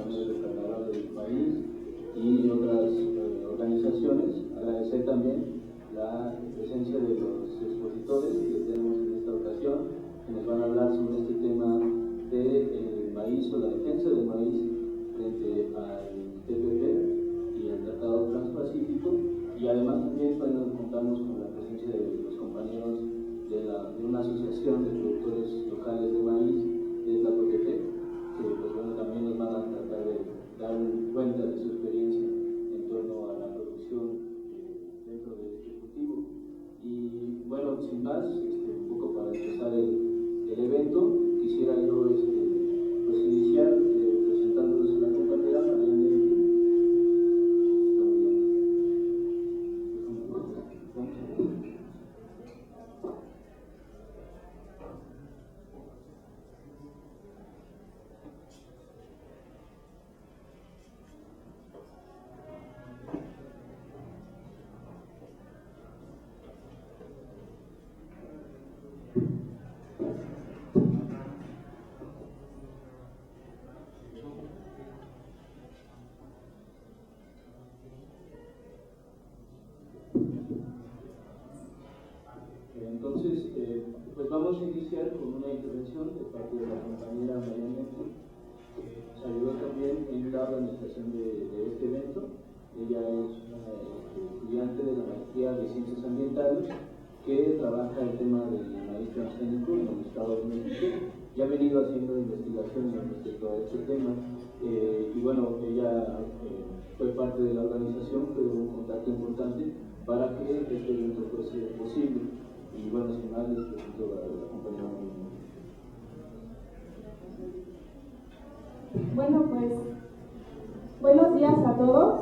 Comercio Carnaval del país y otras organizaciones. Agradecer también la presencia de los expositores que tenemos en esta ocasión, que nos van a hablar sobre este tema del maíz o la defensa del maíz frente al TPP y al Tratado Transpacífico. Y además también contamos con la presencia de los compañeros de una asociación de productores locales de maíz de Tlacotepec, que pues bueno, también nos van a tratar de dar cuenta de su experiencia en torno a la producción dentro del Ejecutivo. Y bueno, sin más, un poco para empezar el evento, quisiera yo pues iniciar presentándoles a la compañera Mariana. Entonces, pues vamos a iniciar con una intervención de parte de la compañera Mariana, que nos ayudó también en la organización de este evento. Ella es una estudiante de la maestría de Ciencias Ambientales que trabaja el tema del maíz transgénico en el Estado de México y ha venido haciendo investigaciones respecto a este tema. Y bueno, ella fue parte de la organización, pero un contacto importante para que este evento fuese posible. Y bueno, sin más, les presento a la compañera. Bueno, pues, buenos días a todos.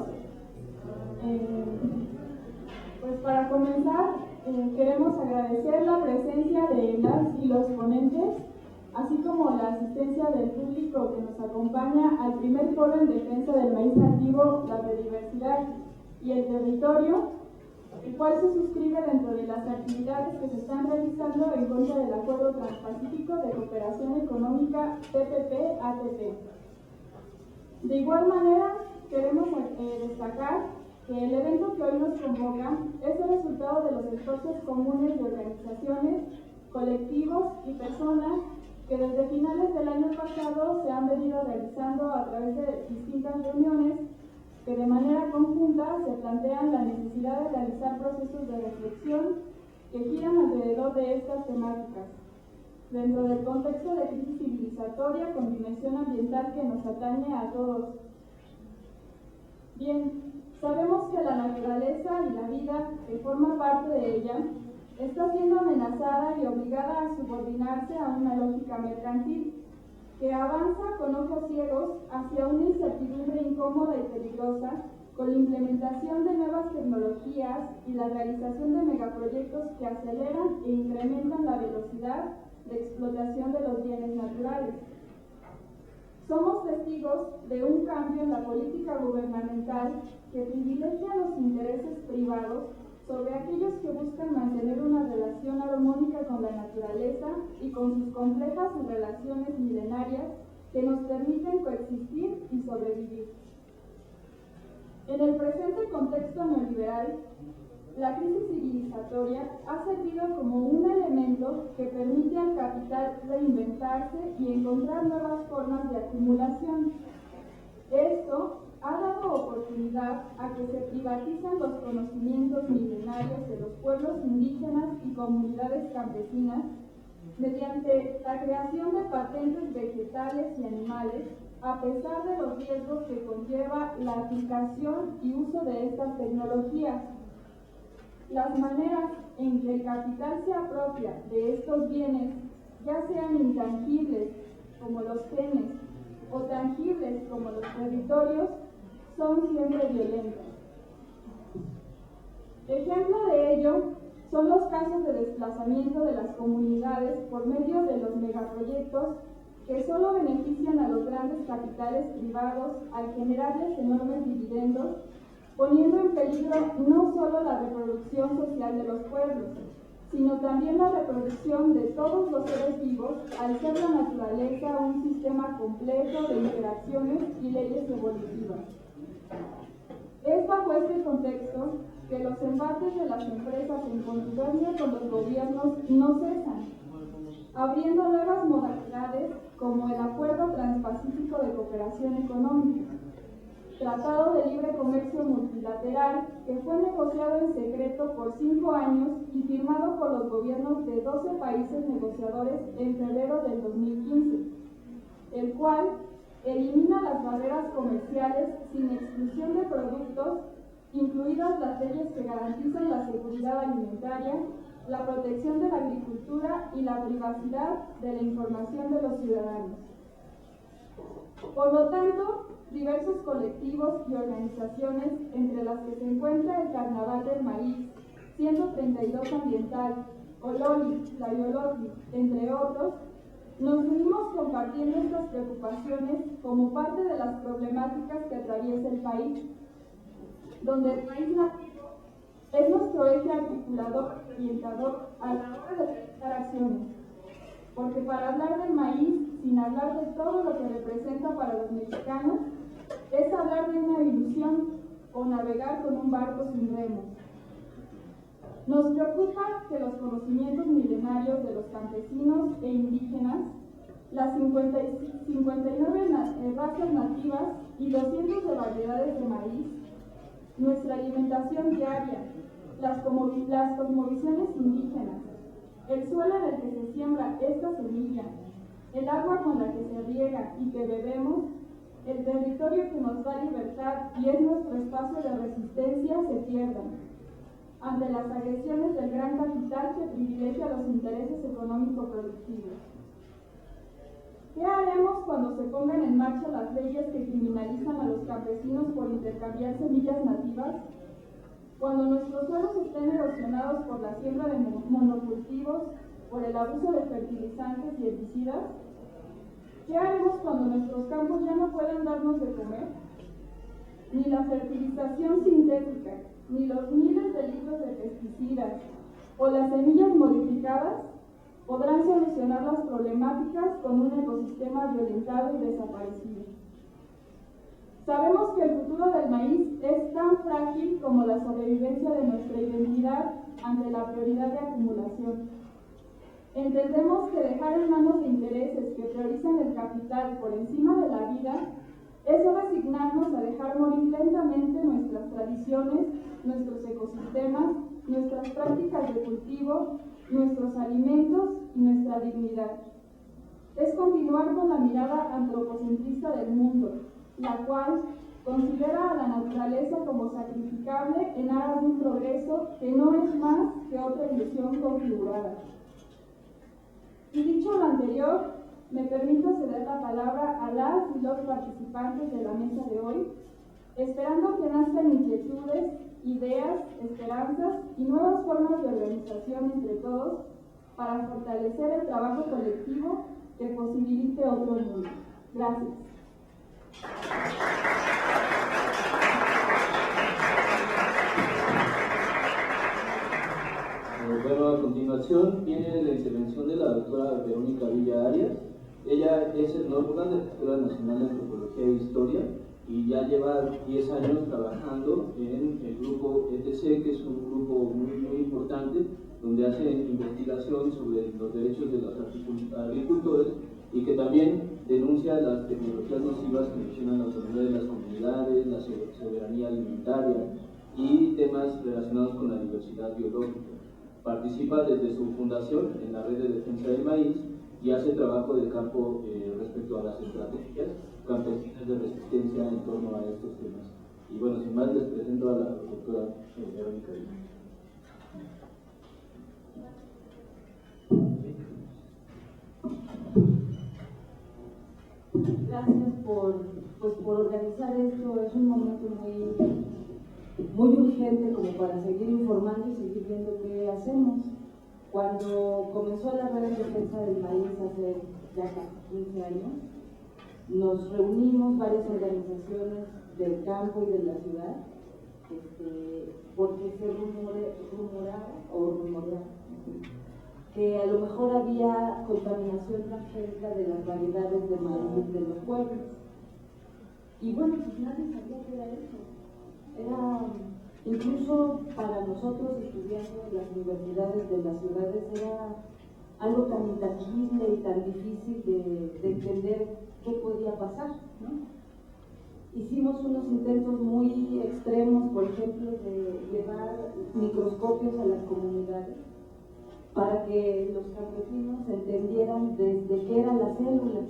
Pues para comenzar, queremos agradecer la presencia de las y los ponentes, así como la asistencia del público que nos acompaña al primer foro en defensa del maíz nativo, la biodiversidad y el territorio, el cual se suscribe dentro de las actividades que se están realizando en contra del Acuerdo Transpacífico de Cooperación Económica TPP-ATP. De igual manera, queremos destacar que el evento que hoy nos convoca es el resultado de los esfuerzos comunes de organizaciones, colectivos y personas que desde finales del año pasado se han venido realizando a través de distintas reuniones que de manera conjunta se plantean la necesidad de realizar procesos de reflexión que giran alrededor de estas temáticas, dentro del contexto de crisis civilizatoria con dimensión ambiental que nos atañe a todos. Bien, sabemos que la naturaleza y la vida que forma parte de ella está siendo amenazada y obligada a subordinarse a una lógica mercantil que avanza con ojos ciegos hacia una incertidumbre incómoda y peligrosa con la implementación de nuevas tecnologías y la realización de megaproyectos que aceleran e incrementan la velocidad de explotación de los bienes naturales. Somos testigos de un cambio en la política gubernamental que privilegia los intereses privados sobre aquellos que buscan mantener una relación armónica con la naturaleza y con sus complejas relaciones milenarias que nos permiten coexistir y sobrevivir. En el presente contexto neoliberal, la crisis civilizatoria ha servido como un elemento que permite al capital reinventarse y encontrar nuevas formas de acumulación. Esto ha dado oportunidad a que se privatizan los conocimientos milenarios de los pueblos indígenas y comunidades campesinas mediante la creación de patentes vegetales y animales, a pesar de los riesgos que conlleva la aplicación y uso de estas tecnologías. Las maneras en que el capital se apropia de estos bienes, ya sean intangibles como los genes o tangibles como los territorios, son siempre violentas. Ejemplo de ello son los casos de desplazamiento de las comunidades por medio de los megaproyectos que solo benefician a los grandes capitales privados al generarles enormes dividendos, poniendo en peligro no solo la reproducción social de los pueblos, sino también la reproducción de todos los seres vivos, al ser la naturaleza un sistema completo de interacciones y leyes evolutivas. Es bajo este contexto que los embates de las empresas en contubernio con los gobiernos no cesan, abriendo nuevas modalidades como el Acuerdo Transpacífico de Cooperación Económica, Tratado de Libre Comercio Multilateral, que fue negociado en secreto por 5 años y firmado por los gobiernos de 12 países negociadores en febrero del 2015, el cual elimina las barreras comerciales sin exclusión de productos, incluidas las leyes que garantizan la seguridad alimentaria, la protección de la agricultura y la privacidad de la información de los ciudadanos. Por lo tanto, diversos colectivos y organizaciones, entre las que se encuentra el Carnaval del Maíz, 132 Ambiental, Ololi, Tlayolotli, entre otros, nos unimos compartiendo estas preocupaciones como parte de las problemáticas que atraviesa el país, donde el maíz nativo es nuestro eje articulador y orientador a la hora de realizar acciones, porque para hablar del maíz, sin hablar de todo lo que representa para los mexicanos, es hablar de una ilusión o navegar con un barco sin remos. Nos preocupa que los conocimientos milenarios de los campesinos e indígenas, las 59 razas nativas y los cientos de variedades de maíz, nuestra alimentación diaria, las cosmovisiones indígenas, el suelo en el que se siembra esta semilla, el agua con la que se riega y que bebemos, el territorio que nos da libertad y es nuestro espacio de resistencia se pierdan ante las agresiones del gran capital que privilegia los intereses económico-productivos. ¿Qué haremos cuando se pongan en marcha las leyes que criminalizan a los campesinos por intercambiar semillas nativas? Cuando nuestros suelos estén erosionados por la siembra de monocultivos, por el abuso de fertilizantes y herbicidas? ¿Qué haremos cuando nuestros campos ya no puedan darnos de comer? Ni la fertilización sintética, ni los miles de litros de pesticidas o las semillas modificadas podrán solucionar las problemáticas con un ecosistema violentado y desaparecido. Sabemos que el futuro del maíz es tan frágil como la sobrevivencia de nuestra identidad ante la prioridad de acumulación. Entendemos que dejar en manos de intereses que priorizan el capital por encima de la vida es resignarnos a dejar morir lentamente nuestras tradiciones, nuestros ecosistemas, nuestras prácticas de cultivo, nuestros alimentos y nuestra dignidad. Es continuar con la mirada antropocentrista del mundo, la cual considera a la naturaleza como sacrificable en aras de un progreso que no es más que otra ilusión configurada. Y dicho lo anterior, me permito ceder la palabra a las y los participantes de la mesa de hoy, esperando que nazcan inquietudes, ideas, esperanzas y nuevas formas de organización entre todos para fortalecer el trabajo colectivo que posibilite otro mundo. Gracias. Bueno, a continuación viene la intervención de la doctora Verónica Villa Arias. Ella es etnóloga de la Escuela Nacional de Antropología e Historia y ya lleva 10 años trabajando en el grupo ETC, que es un grupo muy importante, donde hace investigación sobre los derechos de los agricultores y que también denuncia las tecnologías nocivas que mencionan la autonomía de las comunidades, la soberanía alimentaria y temas relacionados con la diversidad biológica. Participa desde su fundación en la Red de Defensa del Maíz y hace trabajo de campo respecto a las estrategias campesinas de resistencia en torno a estos temas. Y bueno, sin más, les presento a la doctora Verónica. Gracias por organizar esto. Es un momento muy urgente como para seguir informando y seguir viendo qué hacemos. Cuando comenzó la Red de Defensa del Maíz hace ya casi 15 años, nos reunimos varias organizaciones del campo y de la ciudad, porque se rumoreaba que a lo mejor había contaminación transgénica de las variedades de maíz de los pueblos. Y bueno, pues nadie sabía qué era eso. Era, incluso para nosotros estudiando en las universidades de las ciudades, era algo tan intangible y tan difícil de entender qué podía pasar, ¿no? Hicimos unos intentos muy extremos, por ejemplo, de llevar microscopios a las comunidades para que los campesinos entendieran desde qué era la célula.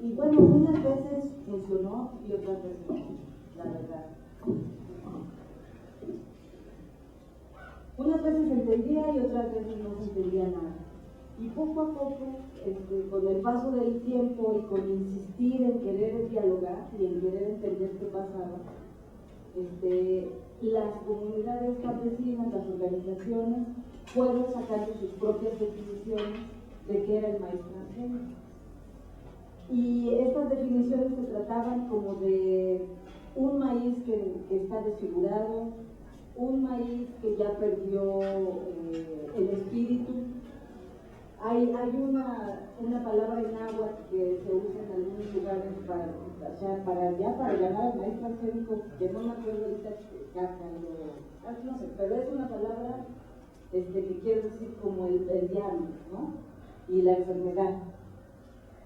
Y bueno, unas veces funcionó y otras veces no, la verdad. Unas veces se entendía y otras veces no se entendía nada. Y poco a poco, con el paso del tiempo y con insistir en querer dialogar y en querer entender qué pasaba, las comunidades campesinas, las organizaciones, fueron sacando sus propias definiciones de qué era el maíz transgénico. Y estas definiciones se trataban como de un maíz que está desfigurado, un maíz que ya perdió el espíritu. Hay una palabra en náhuatl que se usa en algunos lugares para llamar al maíz transgénico, que no me acuerdo ahorita, no sé, pero es una palabra que quiere decir como el diablo, ¿no? Y la enfermedad.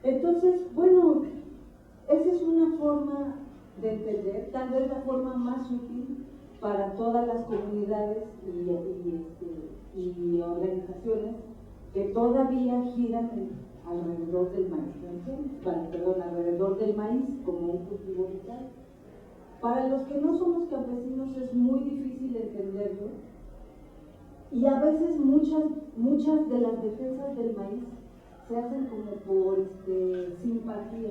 Entonces, bueno, esa es una forma de entender, tal vez la forma más útil para todas las comunidades y organizaciones que todavía giran alrededor del maíz, alrededor del maíz como un cultivo vital. Para los que no somos campesinos es muy difícil entenderlo y a veces muchas de las defensas del maíz se hacen como por simpatía,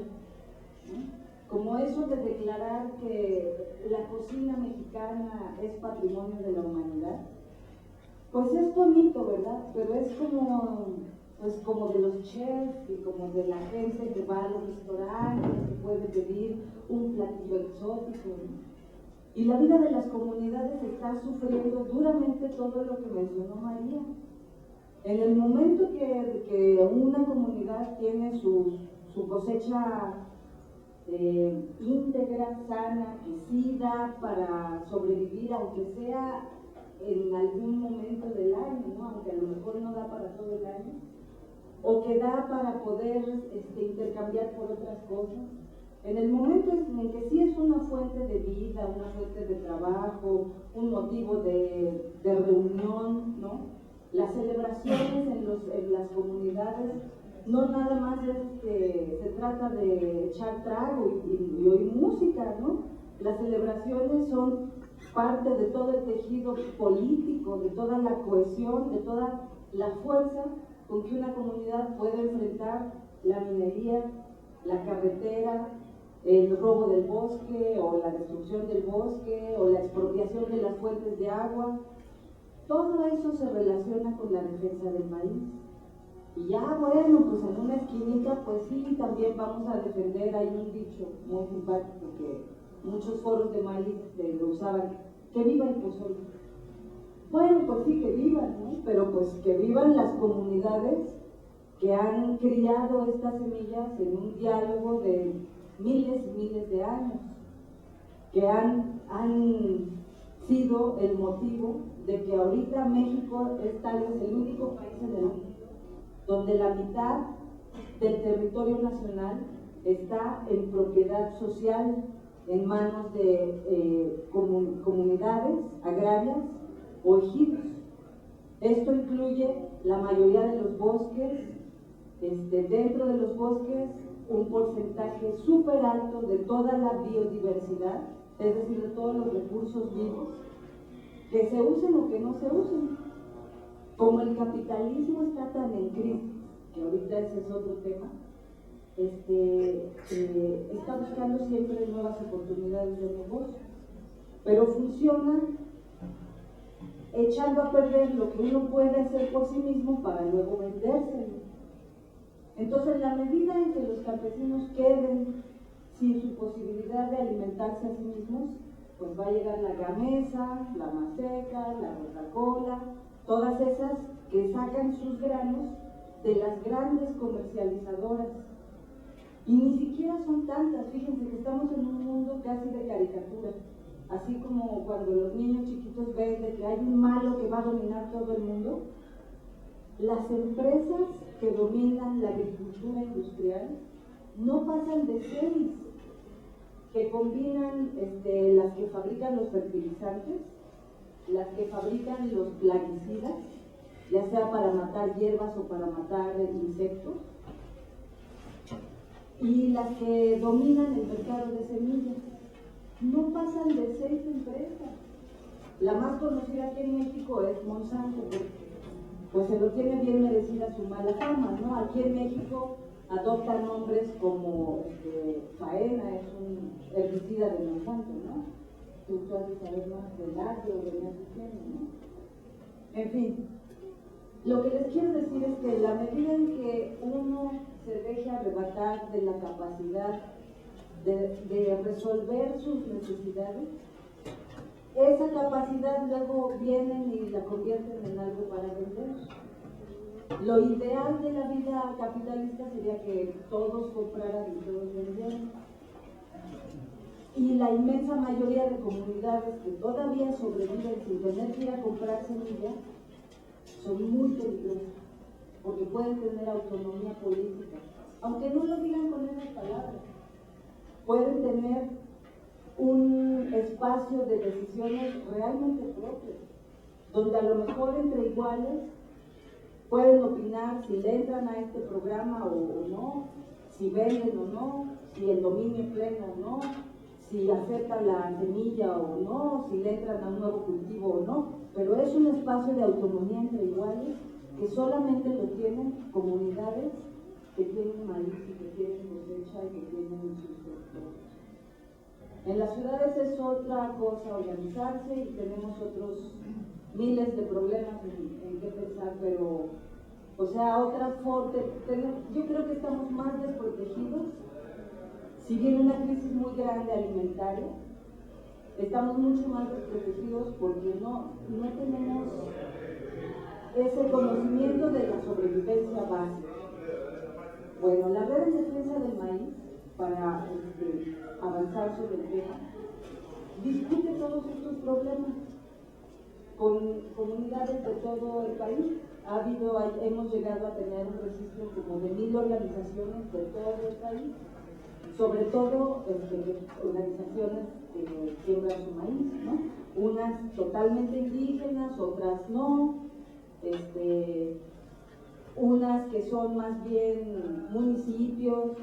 ¿no? Como eso de declarar que la cocina mexicana es patrimonio de la humanidad. Pues es bonito, ¿verdad? Pero es como de los chefs y como de la gente que va a los restaurantes, que puede pedir un platillo exótico, ¿no? Y la vida de las comunidades está sufriendo duramente todo lo que mencionó María. En el momento que una comunidad tiene su cosecha íntegra, sana, que sí da para sobrevivir, aunque sea en algún momento del año, ¿no? Aunque a lo mejor no da para todo el año, o que da para poder intercambiar por otras cosas. En el momento en que sí es una fuente de vida, una fuente de trabajo, un motivo de reunión, ¿no? Las celebraciones en las comunidades no nada más se trata de echar trago y oír música, ¿no? Las celebraciones son parte de todo el tejido político, de toda la cohesión, de toda la fuerza con que una comunidad puede enfrentar la minería, la carretera, el robo del bosque o la destrucción del bosque o la expropiación de las fuentes de agua. Todo eso se relaciona con la defensa del maíz. Y ya bueno, pues en una esquinita, pues sí, también vamos a defender, hay un dicho muy simpático que muchos foros de maíz lo usaban, que viva el pozole. Bueno, pues sí, que vivan, ¿no? Pero pues que vivan las comunidades que han criado estas semillas en un diálogo de miles y miles de años, que han sido el motivo de que ahorita México es tal vez el único país en el mundo donde la mitad del territorio nacional está en propiedad social en manos de comunidades agrarias o ejidos. Esto incluye la mayoría de los bosques, dentro de los bosques un porcentaje súper alto de toda la biodiversidad, es decir, de todos los recursos vivos, que se usen o que no se usen. Como el capitalismo está tan en crisis, que ahorita ese es otro tema, está buscando siempre nuevas oportunidades de negocio, pero funciona echando a perder lo que uno puede hacer por sí mismo para luego vendérselo. Entonces, en la medida en que los campesinos queden sin su posibilidad de alimentarse a sí mismos, pues va a llegar la gamesa, la maseca, la Coca-Cola, todas esas que sacan sus granos de las grandes comercializadoras. Y ni siquiera son tantas, fíjense que estamos en un mundo casi de caricatura, así como cuando los niños chiquitos ven de que hay un malo que va a dominar todo el mundo. Las empresas que dominan la agricultura industrial no pasan de 6, que combinan las que fabrican los fertilizantes, las que fabrican los plaguicidas, ya sea para matar hierbas o para matar insectos, y las que dominan el mercado de semillas. No pasan de 6 empresas. La más conocida aquí en México es Monsanto, porque pues se lo tiene bien merecida su mala fama, ¿no? Aquí en México adoptan nombres como Faena, es un herbicida de Monsanto, ¿no? Tú puedes saber más del agro, de no sé qué, ¿no? En fin, lo que les quiero decir es que la medida en que uno se deje arrebatar de la capacidad de resolver sus necesidades, esa capacidad luego vienen y la convierten en algo para vender. Lo ideal de la vida capitalista sería que todos compraran y todos vendieran. Y la inmensa mayoría de comunidades que todavía sobreviven sin tener que ir a comprar semilla son muy peligrosas, porque pueden tener autonomía política, aunque no lo digan con esas palabras. Pueden tener un espacio de decisiones realmente propios, donde a lo mejor entre iguales pueden opinar si le entran a este programa o no, si venden o no, si el dominio pleno o no, si aceptan la semilla o no, si le entran a un nuevo cultivo o no, pero es un espacio de autonomía entre iguales que solamente lo tienen comunidades que tienen maíz y que tienen cosecha y que tienen sus productos. En las ciudades es otra cosa organizarse y tenemos otros miles de problemas en qué pensar, pero, o sea, otra forma, yo creo que estamos más desprotegidos. Si viene una crisis muy grande alimentaria, estamos mucho más desprotegidos porque no tenemos ese conocimiento de la sobrevivencia básica. Bueno, la Red en Defensa del Maíz, para avanzar sobre el tema, discute todos estos problemas con comunidades de todo el país. Hemos llegado a tener un registro como de 1000 organizaciones de todo el país, sobre todo organizaciones que siembran su maíz, ¿no? Unas totalmente indígenas, otras no, unas que son más bien municipios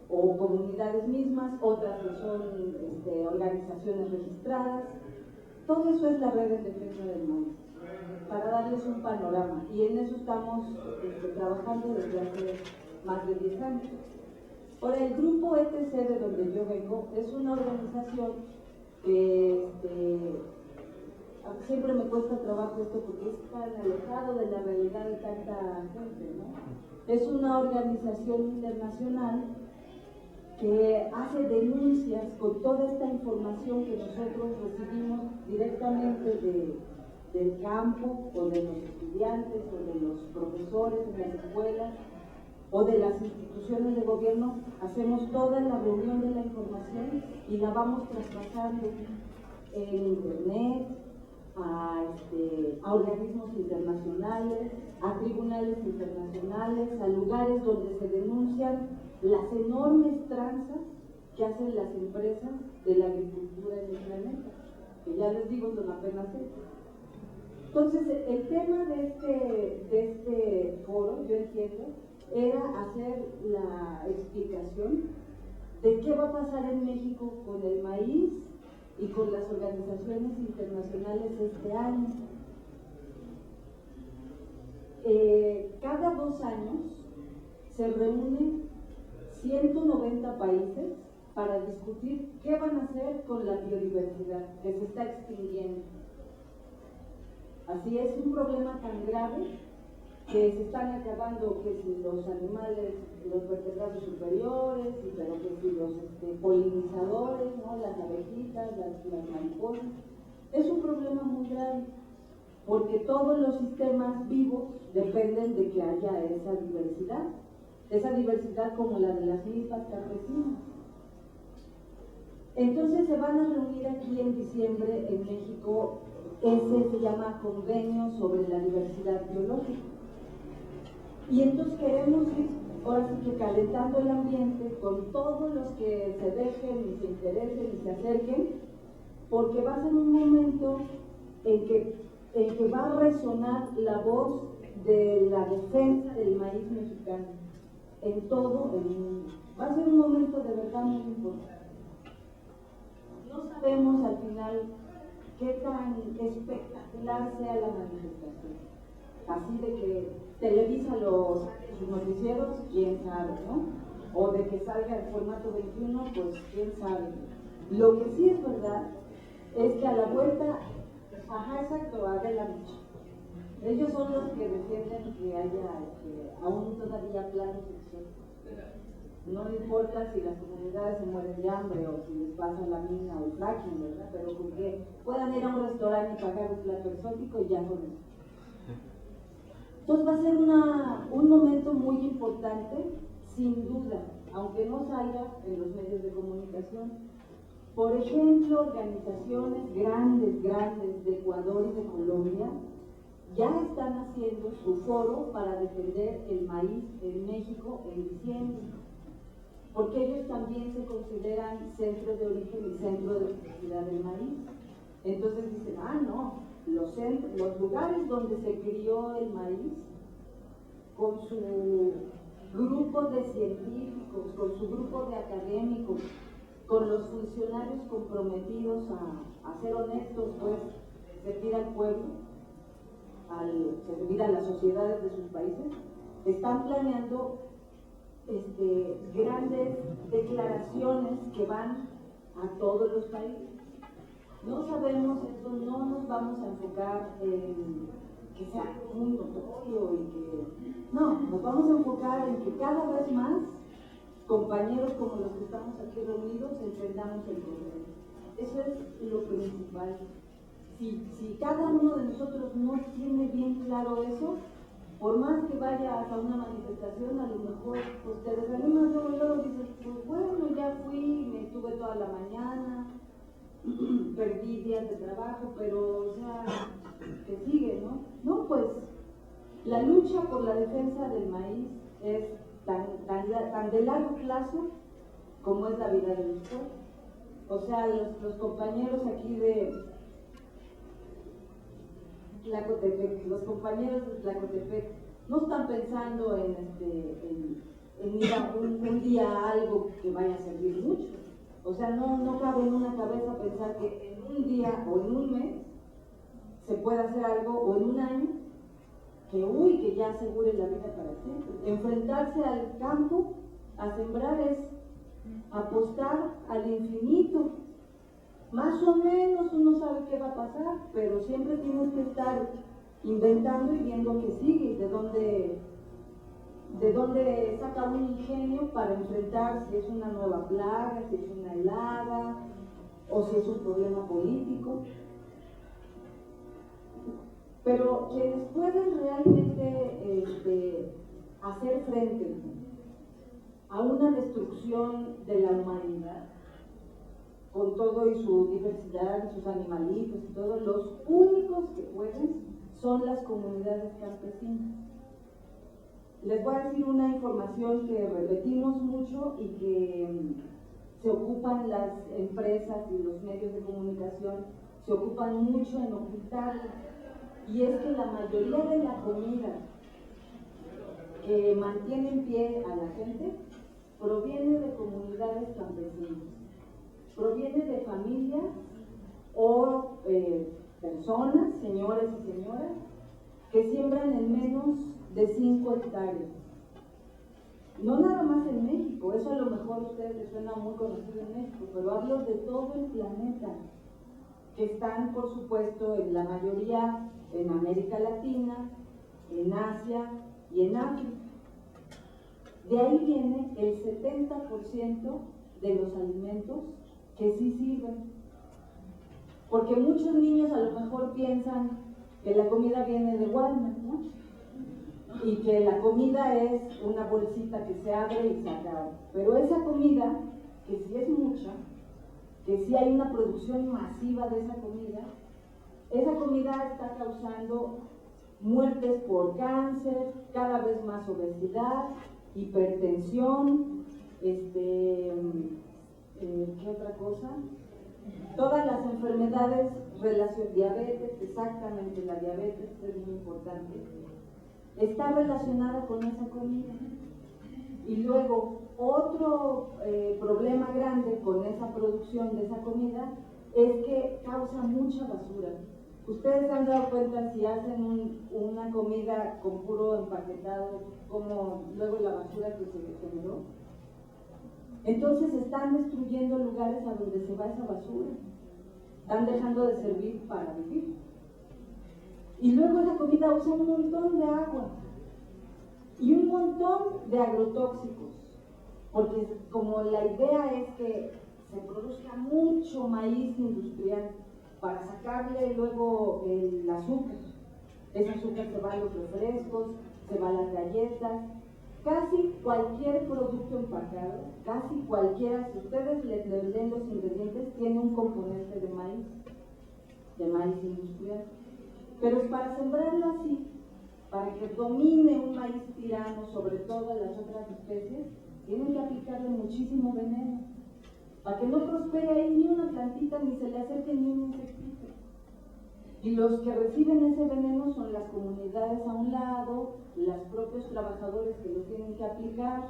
o comunidades mismas, otras que son organizaciones registradas. Todo eso es la Red en Defensa del Maíz, para darles un panorama, y en eso estamos trabajando desde hace más de 10 años. Ahora, el grupo ETC, de donde yo vengo, es una organización que siempre me cuesta trabajo esto porque es tan alejado de la realidad de tanta gente, ¿no? Es una organización internacional que hace denuncias con toda esta información que nosotros recibimos directamente del campo, o de los estudiantes, o de los profesores en las escuelas, o de las instituciones de gobierno. Hacemos toda la reunión de la información y la vamos traspasando en internet, a organismos internacionales, a tribunales internacionales, a lugares donde se denuncian las enormes tranzas que hacen las empresas de la agricultura en el planeta, que ya les digo son apenas esto. Entonces, el tema de este foro, yo entiendo, era hacer la explicación de qué va a pasar en México con el maíz y con las organizaciones internacionales este año. Cada 2 años se reúnen 190 países para discutir qué van a hacer con la biodiversidad que se está extinguiendo. Así es, un problema tan grave que se están acabando, que si los animales, los vertebrados superiores, pero que si los polinizadores, ¿no? Las abejitas, las mariposas. Es un problema muy grave. porque todos los sistemas vivos dependen de que haya esa diversidad como la de las mismas campesinas. Entonces se van a reunir aquí en diciembre en México, ese se llama Convenio sobre la Diversidad Biológica. Y entonces queremos ir, ahora sí que calentando el ambiente con todos los que se dejen y se interesen y se acerquen, porque va a ser un momento en que va a resonar la voz de la defensa del maíz mexicano en todo el mundo. Va a ser un momento de verdad muy importante. No sabemos al final qué tan espectacular sea la manifestación. Así de que televisa sus noticieros, quién sabe, ¿no? O de que salga el formato 21, pues quién sabe. Lo que sí es verdad es que a la vuelta, exacto, Adela Micho. Ellos son los que defienden que haya aún todavía planes exóticos. No importa si las comunidades se mueren de hambre o si les pasa la mina o el fracking, ¿verdad? Pero con que puedan ir a un restaurante y pagar un plato exótico y ya con eso. Entonces va a ser un momento muy importante, sin duda, aunque no salga en los medios de comunicación. Por ejemplo, organizaciones grandes de Ecuador y de Colombia ya están haciendo su foro para defender el maíz en México en diciembre, porque ellos también se consideran centro de origen y centro de diversidad del maíz. Entonces dicen, no, los lugares donde se crió el maíz, con su grupo de científicos, con su grupo de académicos, con los funcionarios comprometidos a ser honestos, pues, servir al pueblo, servir a las sociedades de sus países, están planeando grandes declaraciones que van a todos los países. No sabemos esto, no nos vamos a enfocar en que sea un notorio y que... No, nos vamos a enfocar en que cada vez más compañeros como los que estamos aquí reunidos entendamos el problema. Eso es lo principal. Si cada uno de nosotros no tiene bien claro eso, por más que vayas a una manifestación, a lo mejor pues te desanimas luego dices, pues bueno, ya fui, me estuve toda la mañana, perdí días de trabajo, pero o sea, que sigue, ¿no? No, pues la lucha por la defensa del maíz es tan de largo plazo como es la vida de los pueblos. O sea, los compañeros aquí de Tlacotepec, los compañeros de Tlacotepec no están pensando en ir a un día a algo que vaya a servir mucho. O sea, no cabe en una cabeza pensar que en un día o en un mes se puede hacer algo, o en un año, que ya asegure la vida para siempre. Enfrentarse al campo, a sembrar, es apostar al infinito. Más o menos uno sabe qué va a pasar, pero siempre tienes que estar inventando y viendo qué sigue, de dónde saca un ingenio para enfrentar si es una nueva plaga, si es una helada o si es un problema político. Pero quienes pueden realmente hacer frente a una destrucción de la humanidad, con todo y su diversidad, y sus animalitos y todo, los únicos que pueden son las comunidades campesinas. Les voy a decir una información que repetimos mucho y que se ocupan las empresas y los medios de comunicación, se ocupan mucho en ocultarla, y es que la mayoría de la comida que mantiene en pie a la gente proviene de comunidades campesinas, proviene de familias o personas, señores y señoras, que siembran en menos de 5 hectáreas. No nada más en México, eso a lo mejor a ustedes les suena muy conocido en México, pero hablo de todo el planeta, que están, por supuesto, en la mayoría en América Latina, en Asia y en África. De ahí viene el 70% de los alimentos que sí sirven. Porque muchos niños a lo mejor piensan que la comida viene de Walmart, ¿no? Y que la comida es una bolsita que se abre y se acaba. Pero esa comida, que sí es mucha, que sí hay una producción masiva de esa comida está causando muertes por cáncer, cada vez más obesidad, hipertensión, ¿qué otra cosa? Todas las enfermedades relacionadas, diabetes, exactamente, la diabetes es muy importante, está relacionada con esa comida. Y luego, otro problema grande con esa producción de esa comida es que causa mucha basura. Ustedes se han dado cuenta si hacen una comida con puro empaquetado, como luego la basura que se generó. Entonces están destruyendo lugares a donde se va esa basura. Están dejando de servir para vivir. Y luego esa comida usa un montón de agua y un montón de agrotóxicos, porque como la idea es que se produzca mucho maíz industrial para sacarle luego el azúcar. Ese azúcar se va a los refrescos, se va a las galletas, casi cualquier producto empacado, casi cualquiera, si ustedes le leen los ingredientes, tiene un componente de maíz industrial. Pero es para sembrarlo así, para que domine un maíz tirano sobre todas las otras especies, tienen que aplicarle muchísimo veneno, para que no prospere ahí ni una plantita, ni se le acerque ni un insectito. Y los que reciben ese veneno son las comunidades a un lado, los propios trabajadores que lo tienen que aplicar,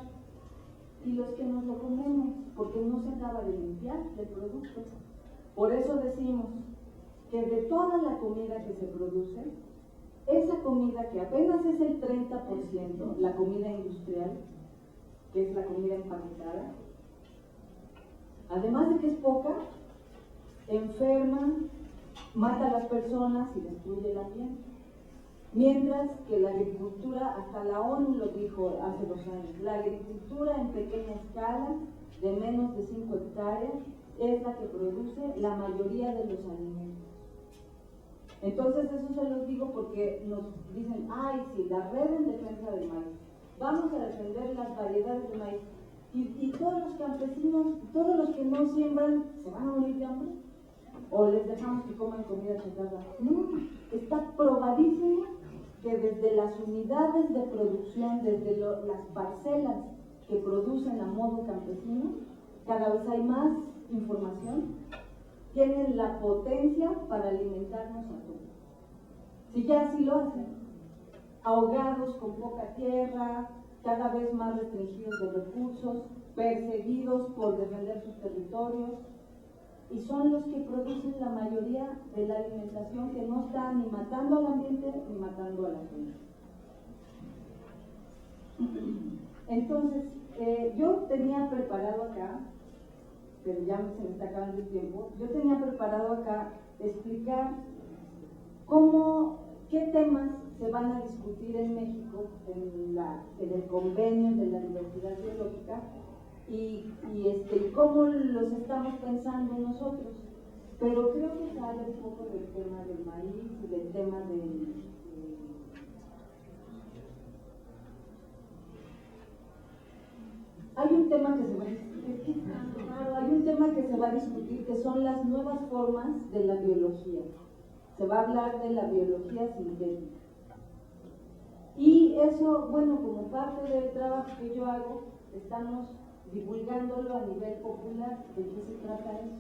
y los que nos lo comemos, porque no se acaba de limpiar el producto. Por eso decimos que de toda la comida que se produce, esa comida que apenas es el 30%, la comida industrial, que es la comida empaquetada, además de que es poca, enferma, mata a las personas y destruye el ambiente. Mientras que la agricultura, hasta la ONU lo dijo hace 2 años, la agricultura en pequeña escala, de menos de 5 hectáreas, es la que produce la mayoría de los alimentos. Entonces eso se los digo porque nos dicen, ay, sí, la red en defensa del maíz, vamos a defender las variedades de maíz, y todos los campesinos, todos los que no siembran, ¿se van a morir de hambre? ¿O les dejamos que coman comida chatarra? No, está probadísimo que desde las unidades de producción, desde las parcelas que producen a modo campesino, cada vez hay más información, tienen la potencia para alimentarnos a todos. Si ya así lo hacen, ahogados con poca tierra, cada vez más restringidos de recursos, perseguidos por defender sus territorios, y son los que producen la mayoría de la alimentación, que no está ni matando al ambiente ni matando a la gente. Entonces, yo tenía preparado acá, pero ya se me está acabando el tiempo, yo tenía preparado acá explicar qué temas se van a discutir en México en el convenio de la diversidad biológica y cómo los estamos pensando nosotros. Pero creo que sale un poco del tema del maíz y del tema hay un tema que se va a discutir, que son las nuevas formas de la biología. Se va a hablar de la biología sintética. Y eso, bueno, como parte del trabajo que yo hago, estamos divulgándolo a nivel popular. ¿De qué se trata eso?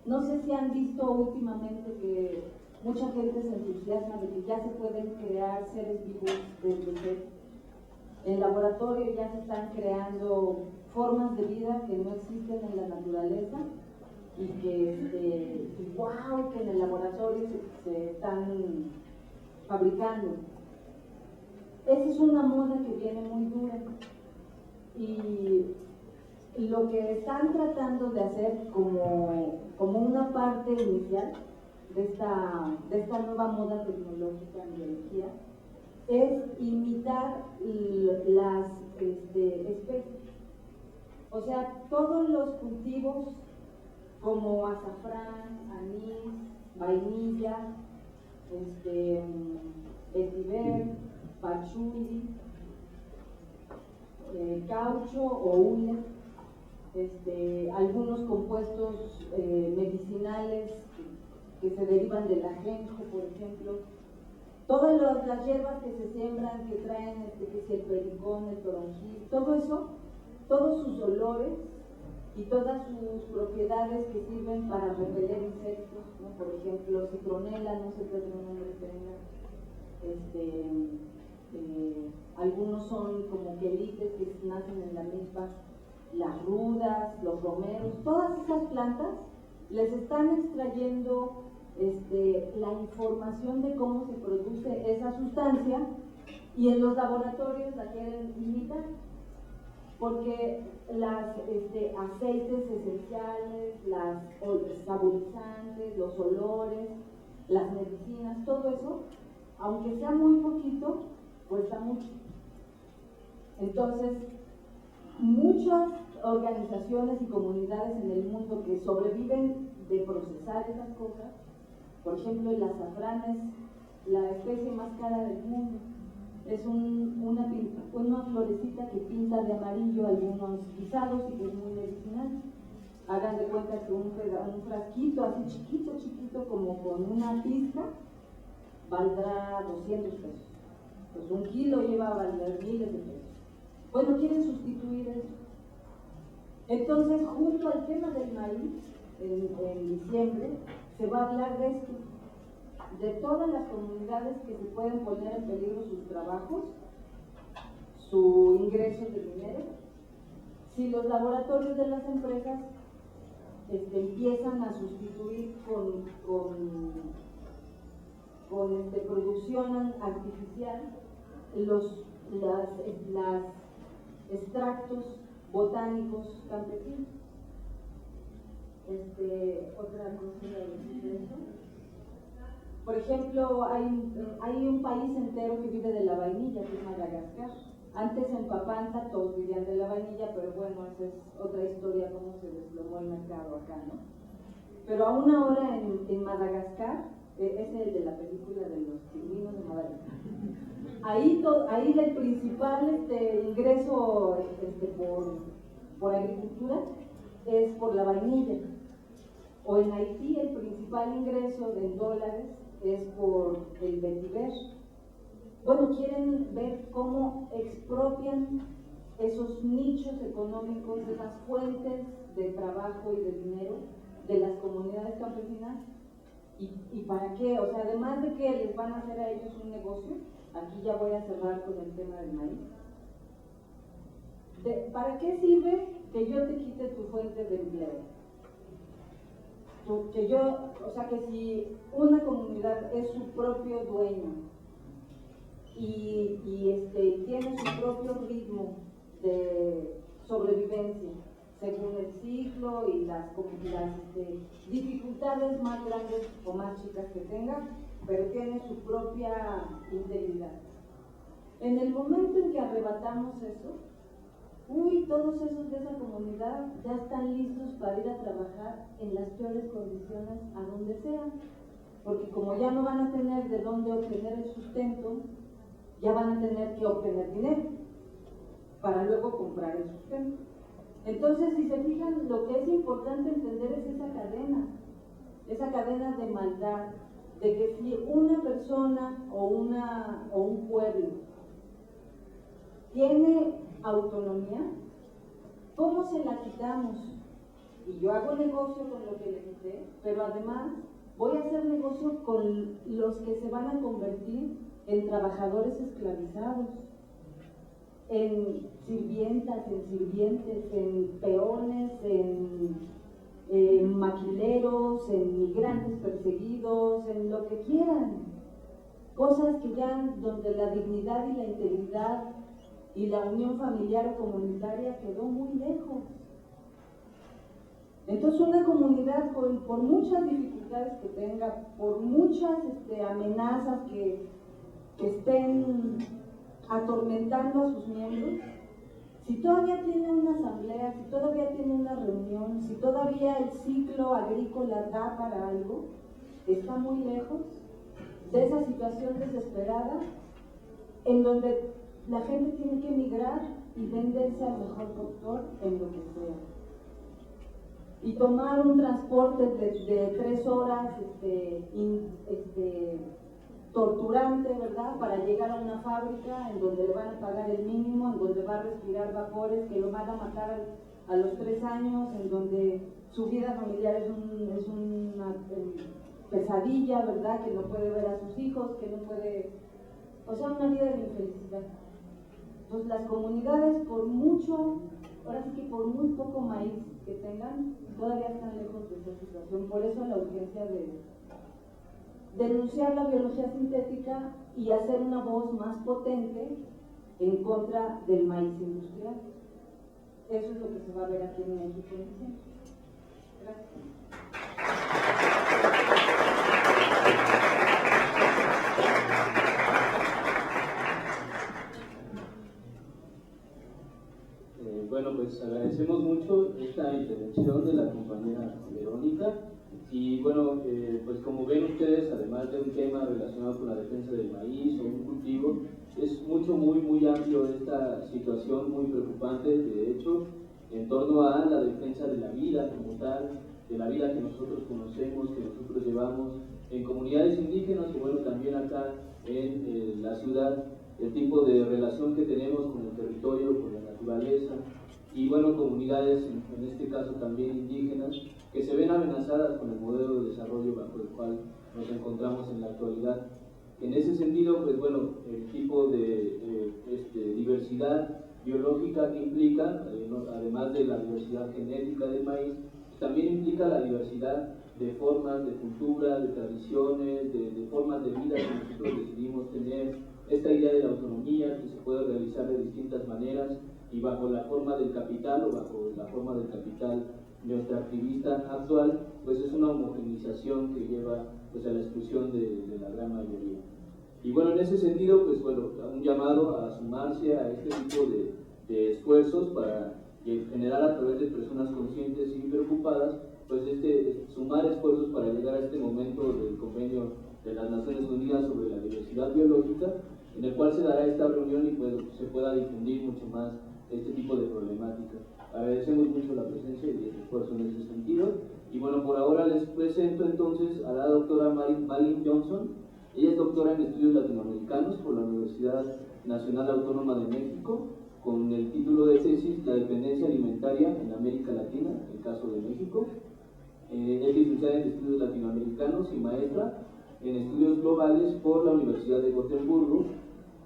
No sé si han visto últimamente que mucha gente se entusiasma de que ya se pueden crear seres vivos desde cero. En laboratorio ya se están creando formas de vida que no existen en la naturaleza y que, wow, que en el laboratorio se están fabricando. Esa es una moda que viene muy dura y lo que están tratando de hacer como una parte inicial de esta nueva moda tecnológica en biología es imitar las especies. O sea, todos los cultivos como azafrán, anís, vainilla, estiver, pachuli, caucho o hule, algunos compuestos medicinales que se derivan del ajenjo, por ejemplo. Todas las hierbas que se siembran, que traen que si el pericón, el toronjil, todo eso, todos sus olores y todas sus propiedades que sirven para repeler insectos, ¿no? Por ejemplo, citronela, no sé qué otro nombre tenga, algunos son como quelites que nacen en la misma, las rudas, los romeros, todas esas plantas les están extrayendo la información de cómo se produce esa sustancia y en los laboratorios la quieren imitar. Porque las aceites esenciales, los saborizantes, los olores, las medicinas, todo eso, aunque sea muy poquito, cuesta mucho. Entonces, muchas organizaciones y comunidades en el mundo que sobreviven de procesar esas cosas, por ejemplo, el azafrán es la especie más cara del mundo. Es una florecita que pinta de amarillo algunos guisados y que es muy medicinal. Hagan de cuenta que un frasquito así chiquito, como con una pizca, valdrá 200 pesos. Pues un kilo lleva a valer miles de pesos. Bueno, quieren sustituir eso. Entonces, junto al tema del maíz, en diciembre, se va a hablar de esto. De todas las comunidades que se pueden poner en peligro sus trabajos, su ingreso de dinero, si los laboratorios de las empresas empiezan a sustituir con producción artificial los extractos botánicos campesinos. Otra cosa de eso. Por ejemplo, hay un país entero que vive de la vainilla, que es Madagascar. Antes en Papantla todos vivían de la vainilla, pero bueno, esa es otra historia, cómo se desplomó el mercado acá, ¿no? Pero aún ahora en Madagascar, ese es el de la película de los pingüinos de Madagascar. Ahí el principal ingreso por agricultura es por la vainilla. O en Haití el principal ingreso en dólares es por el vetiver. Bueno, quieren ver cómo expropian esos nichos económicos, esas fuentes de trabajo y de dinero de las comunidades campesinas. ¿Y para qué? O sea, además de que les van a hacer a ellos un negocio, aquí ya voy a cerrar con el tema del maíz. ¿Para qué sirve que yo te quite tu fuente de empleo? Que si una comunidad es su propio dueño y tiene su propio ritmo de sobrevivencia según el ciclo y las dificultades más grandes o más chicas que tenga, pero tiene su propia integridad. En el momento en que arrebatamos eso, todos esos de esa comunidad ya están listos para ir a trabajar en las peores condiciones a donde sea, porque como ya no van a tener de dónde obtener el sustento, ya van a tener que obtener dinero para luego comprar el sustento. Entonces, si se fijan, lo que es importante entender es esa cadena de maldad, de que si una persona o un pueblo tiene autonomía, ¿cómo se la quitamos? Y yo hago negocio con lo que le quité, pero además voy a hacer negocio con los que se van a convertir en trabajadores esclavizados, en sirvientas, en sirvientes, en peones, en maquileros, en migrantes perseguidos, en lo que quieran. Cosas que ya donde la dignidad y la integridad y la unión familiar o comunitaria quedó muy lejos. Entonces una comunidad por muchas dificultades que tenga, por muchas amenazas que estén atormentando a sus miembros, si todavía tiene una asamblea, si todavía tiene una reunión, si todavía el ciclo agrícola da para algo, está muy lejos de esa situación desesperada en donde la gente tiene que emigrar y venderse al mejor doctor en lo que sea. Y tomar un transporte de 3 horas torturante, ¿verdad? Para llegar a una fábrica en donde le van a pagar el mínimo, en donde va a respirar vapores que lo van a matar a los 3 años, en donde su vida familiar es una pesadilla, ¿verdad? Que no puede ver a sus hijos, que no puede... O sea, una vida de infelicidad. Entonces las comunidades, por mucho, ahora sí que por muy poco maíz que tengan, todavía están lejos de esa situación. Por eso la urgencia de denunciar la biología sintética y hacer una voz más potente en contra del maíz industrial. Eso es lo que se va a ver aquí en México en diciembre. Gracias. Bueno, pues agradecemos mucho esta intervención de la compañera Verónica y bueno, pues como ven ustedes, además de un tema relacionado con la defensa del maíz o un cultivo, es muy amplio esta situación muy preocupante, de hecho, en torno a la defensa de la vida como tal, de la vida que nosotros conocemos, que nosotros llevamos en comunidades indígenas y bueno, también acá en la ciudad, el tipo de relación que tenemos con el territorio, con la naturaleza y bueno, comunidades, en este caso también indígenas, que se ven amenazadas con el modelo de desarrollo bajo el cual nos encontramos en la actualidad. En ese sentido, pues bueno, el tipo de diversidad biológica que implica, además de la diversidad genética del maíz, también implica la diversidad de formas, de cultura, de tradiciones, de formas de vida que nosotros decidimos tener, esta idea de la autonomía que se puede realizar de distintas maneras y bajo la forma del capital o bajo la forma del capital neoextractivista actual, pues es una homogeneización que lleva pues a la exclusión de la gran mayoría. Y bueno, en ese sentido, pues bueno, un llamado a sumarse a este tipo de esfuerzos para generar a través de personas conscientes y preocupadas, pues sumar esfuerzos para llegar a este momento del convenio de las Naciones Unidas sobre la diversidad biológica, en el cual se dará esta reunión y pues se pueda difundir mucho más este tipo de problemática. Agradecemos mucho la presencia y el esfuerzo en ese sentido. Y bueno, por ahora les presento entonces a la doctora Malin Johnson. Ella es doctora en estudios latinoamericanos por la Universidad Nacional Autónoma de México, con el título de tesis La dependencia alimentaria en América Latina, el caso de México. Es licenciada en estudios latinoamericanos y maestra en estudios globales por la Universidad de Gotemburgo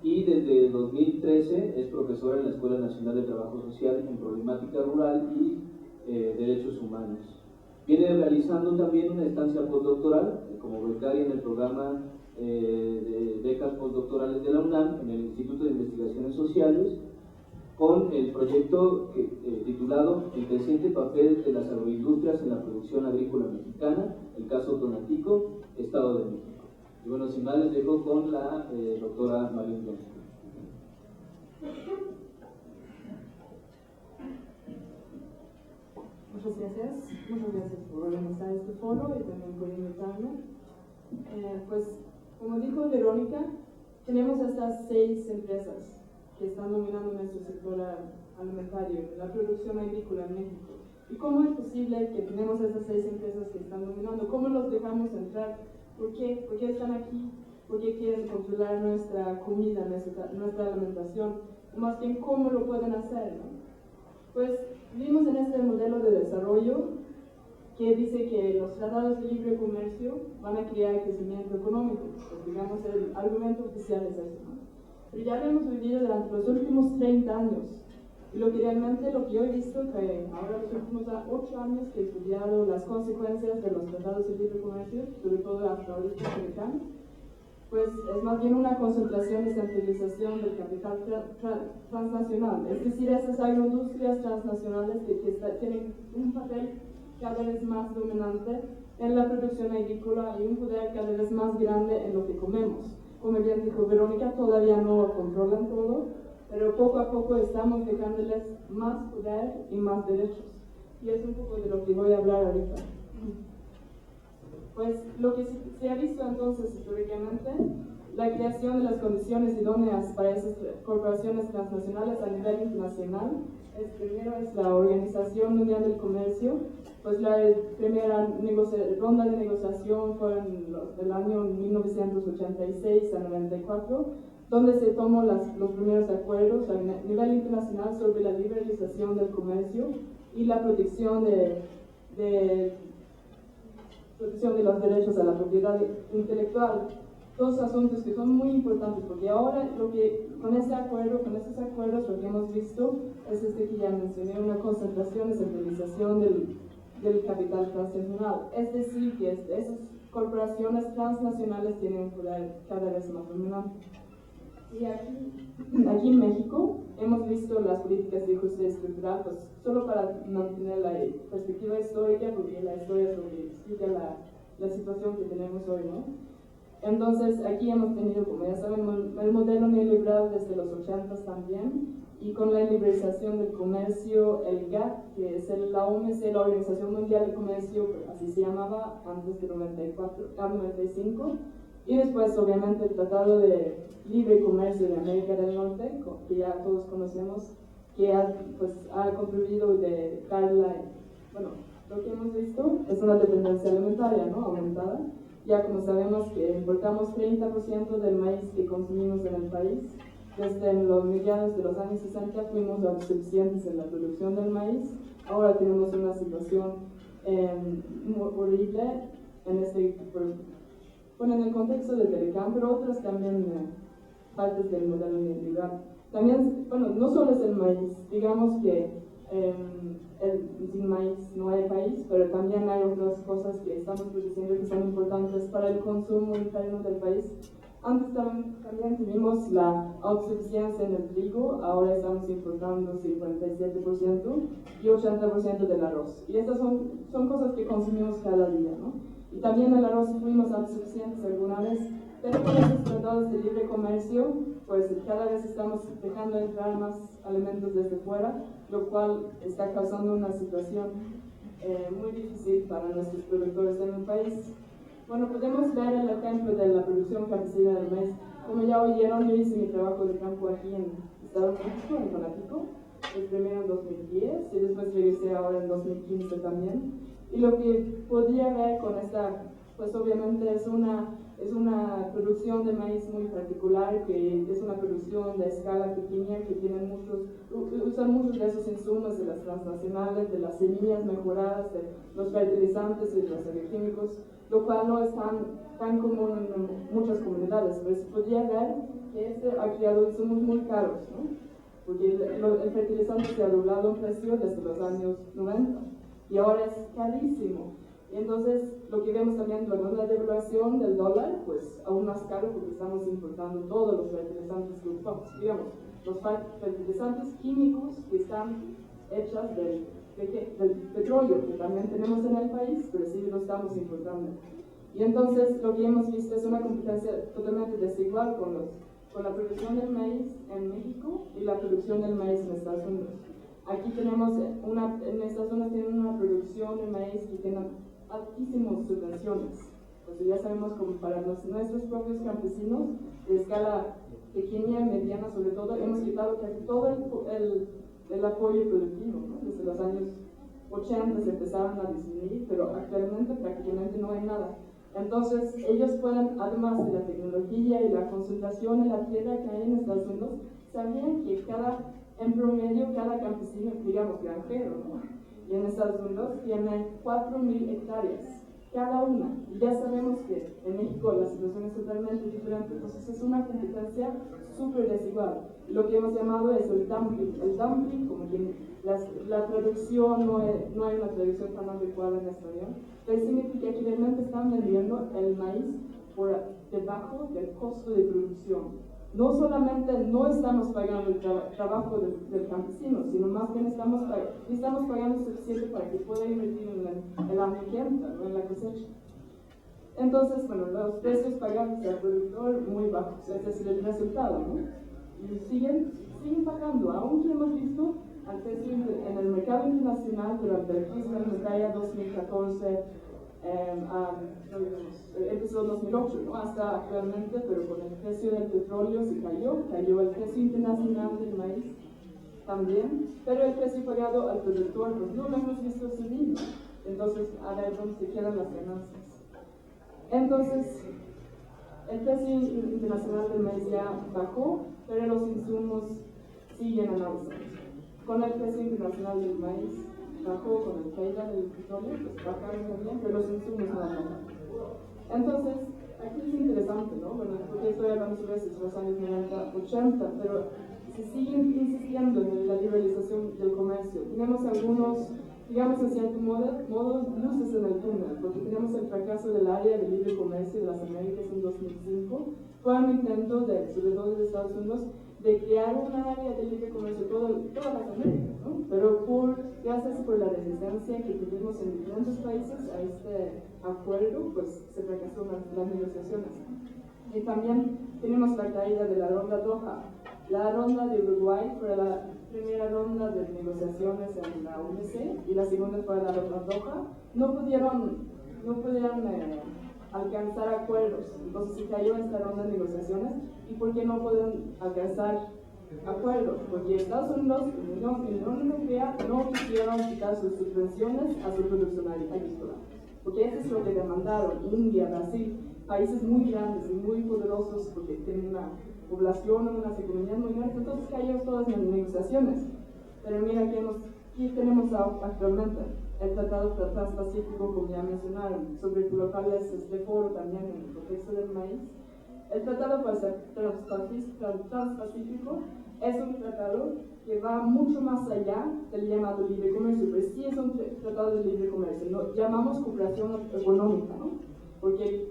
y desde 2013 es profesora en la Escuela Nacional de Trabajo Social en Problemática Rural y Derechos Humanos. Viene realizando también una estancia postdoctoral como becaria en el programa de becas postdoctorales de la UNAM en el Instituto de Investigaciones Sociales con el proyecto titulado El creciente papel de las agroindustrias en la producción agrícola mexicana, el caso Tonatico, Estado de México. Y bueno, sin más les dejo con la doctora Malin Johnson. Muchas gracias por organizar este foro y también por invitarme. Pues, como dijo Verónica, tenemos estas 6 empresas que están dominando nuestro sector alimentario, la producción agrícola en México. ¿Y cómo es posible que tenemos estas 6 empresas que están dominando? ¿Cómo los dejamos entrar? ¿Por qué? ¿Por qué están aquí? ¿Por qué quieren controlar nuestra comida, nuestra alimentación? O más bien, ¿cómo lo pueden hacer, no? Pues vivimos en este modelo de desarrollo que dice que los tratados de libre comercio van a crear crecimiento económico. Pues digamos, el argumento oficial es eso, ¿no? Pero ya lo hemos vivido durante los últimos 30 años. Y lo que yo he visto, que ahora los últimos 8 años que he estudiado las consecuencias de los tratados de libre comercio, sobre todo hasta ahorita americano, pues es más bien una concentración y centralización del capital transnacional. Es decir, estas agroindustrias transnacionales que tienen un papel cada vez más dominante en la producción agrícola y un poder cada vez más grande en lo que comemos. Como bien dijo Verónica, todavía no controlan todo, pero poco a poco estamos dejándoles más poder y más derechos. Y es un poco de lo que voy a hablar ahorita. Pues lo que se ha visto entonces históricamente, la creación de las condiciones idóneas para esas corporaciones transnacionales a nivel internacional. Primero es la Organización Mundial del Comercio, pues la primera ronda de negociación fue del año 1986 a 94, donde se tomó los primeros acuerdos a nivel internacional sobre la liberalización del comercio y la protección de los derechos a la propiedad intelectual. Dos asuntos que son muy importantes, porque ahora con esos acuerdos lo que hemos visto es que ya mencioné, una concentración y centralización del capital transnacional. Es decir, que esas corporaciones transnacionales tienen un poder cada vez más dominante. Y aquí en México hemos visto las políticas de justicia estructural, pues solo para mantener la perspectiva histórica, porque la historia es lo que explica la situación que tenemos hoy, ¿no? Entonces, aquí hemos tenido, como ya saben, el modelo neoliberal desde los 80 también, y con la liberalización del comercio, el GATT, que es la OMC, la Organización Mundial del Comercio, así se llamaba antes de 95, y después, obviamente, el Tratado de Libre Comercio de América del Norte, que ya todos conocemos, que ha contribuido de bueno, lo que hemos visto es una dependencia alimentaria, ¿no?, aumentada. Ya como sabemos que importamos 30% del maíz que consumimos en el país. Desde los mediados de los años 60 fuimos autosuficientes en la producción del maíz. Ahora tenemos una situación muy horrible en en el contexto de Telecam, pero otras también partes del modelo neoliberal. También, bueno, no solo es el maíz, digamos que sin maíz no hay país, pero también hay otras cosas que estamos produciendo que son importantes para el consumo interno del país. Antes también tuvimos la autosuficiencia en el trigo, ahora estamos importando 57% y 80% del arroz. Y estas son cosas que consumimos cada día, ¿no? Y también el arroz fuimos autosuficientes alguna vez, pero con esos tratados de libre comercio, pues cada vez estamos dejando entrar más alimentos desde fuera, lo cual está causando una situación muy difícil para nuestros productores en el país. Bueno, podemos ver el ejemplo de la producción campesina del maíz. Como ya oyeron, yo hice mi trabajo de campo aquí en Estado de México, en Conapico, el primero en 2010 y después regresé ahora en 2015 también. Y lo que podía ver con esta, pues obviamente es una producción de maíz muy particular, que es una producción de escala pequeña, que usan muchos de esos insumos de las transnacionales, de las semillas mejoradas, de los fertilizantes y de los agroquímicos, lo cual no es tan común en muchas comunidades. Pero se podía ver que ha creado insumos muy caros, ¿no? Porque el fertilizante se ha doblado en precio desde los años 90 y ahora es carísimo. Y entonces lo que vemos también con la devaluación del dólar, pues aún más caro porque estamos importando todos los fertilizantes que ocupamos, digamos, los fertilizantes químicos que están hechos del petróleo que también tenemos en el país, pero sí lo estamos importando. Y entonces lo que hemos visto es una competencia totalmente desigual con la producción del maíz en México y la producción del maíz en Estados Unidos. Aquí tenemos en estas zonas tienen una producción de maíz que tiene altísimas subvenciones. Pues ya sabemos como para nuestros propios campesinos de escala pequeña y mediana sobre todo, hemos quitado casi todo el apoyo productivo, ¿no? Desde los años 80 se empezaron a disminuir, pero actualmente prácticamente no hay nada. Entonces ellos pueden, además de la tecnología y la concentración en la tierra que hay en Estados Unidos, sabían que en promedio cada campesino, digamos granjero, ¿no?, y en Estados Unidos tiene 4.000 hectáreas cada una. Y ya sabemos que en México la situación es totalmente diferente, entonces es una competencia súper desigual. Lo que hemos llamado es el dumping. El dumping, como que la traducción no hay una traducción tan adecuada en español, pero significa que realmente están vendiendo el maíz por debajo del costo de producción. No solamente no estamos pagando el trabajo del campesino, sino más bien estamos pagando suficiente para que pueda invertir en la molienda, ¿no?, en la cosecha. Entonces, bueno, los precios pagados al productor muy bajos, ese es el resultado, ¿no? Y siguen pagando, aunque hemos visto al precio en el mercado internacional durante la crisis alimentaria 2014, empezó en 2008, ¿no? Hasta actualmente, pero con el precio del petróleo se cayó el precio internacional del maíz también, pero el precio pagado al productor pues no lo hemos visto subir, ¿no? Entonces ahora es donde se quedan las ganancias. Entonces el precio internacional del maíz ya bajó, pero los insumos siguen en alza. Con el precio internacional del maíz bajó, con la caída del petróleo, pues bajaron también, pero los insumos no bajaron. Entonces, aquí es interesante, ¿no? Bueno, porque estoy hablando sobre los años 90, 80, pero se siguen insistiendo en la liberalización del comercio. Tenemos algunos, digamos en cierto modo, luces en el túnel, porque tenemos el fracaso del área de libre comercio de las Américas en 2005. Fue un intento, sobre todo de Estados Unidos, de crear un área de libre comercio todas las Américas, ¿no? Pero gracias por la resistencia que tuvimos en diferentes países a este acuerdo, pues se fracasó las negociaciones. Y también tenemos la caída de la ronda Doha. La ronda de Uruguay fue la primera ronda de negociaciones en la OMC y la segunda fue la ronda Doha. No pudieron alcanzar acuerdos, entonces se cayó esta ronda de negociaciones. ¿Y por qué no pueden alcanzar acuerdos? Porque Estados Unidos y la Unión Europea no quisieron quitar sus subvenciones a su producción agrícola, porque eso es lo que demandaron India, Brasil, países muy grandes y muy poderosos porque tienen una población, unas economías muy grandes, entonces cayó todas las negociaciones. Pero mira ¿qué tenemos actualmente? El Tratado Transpacífico, como ya mencionaron, sobre colocarles este foro también en el contexto del maíz. El Tratado Transpacífico es un tratado que va mucho más allá del llamado libre comercio, pero sí es un tratado de libre comercio, ¿no? Llamamos cooperación económica, ¿no? Porque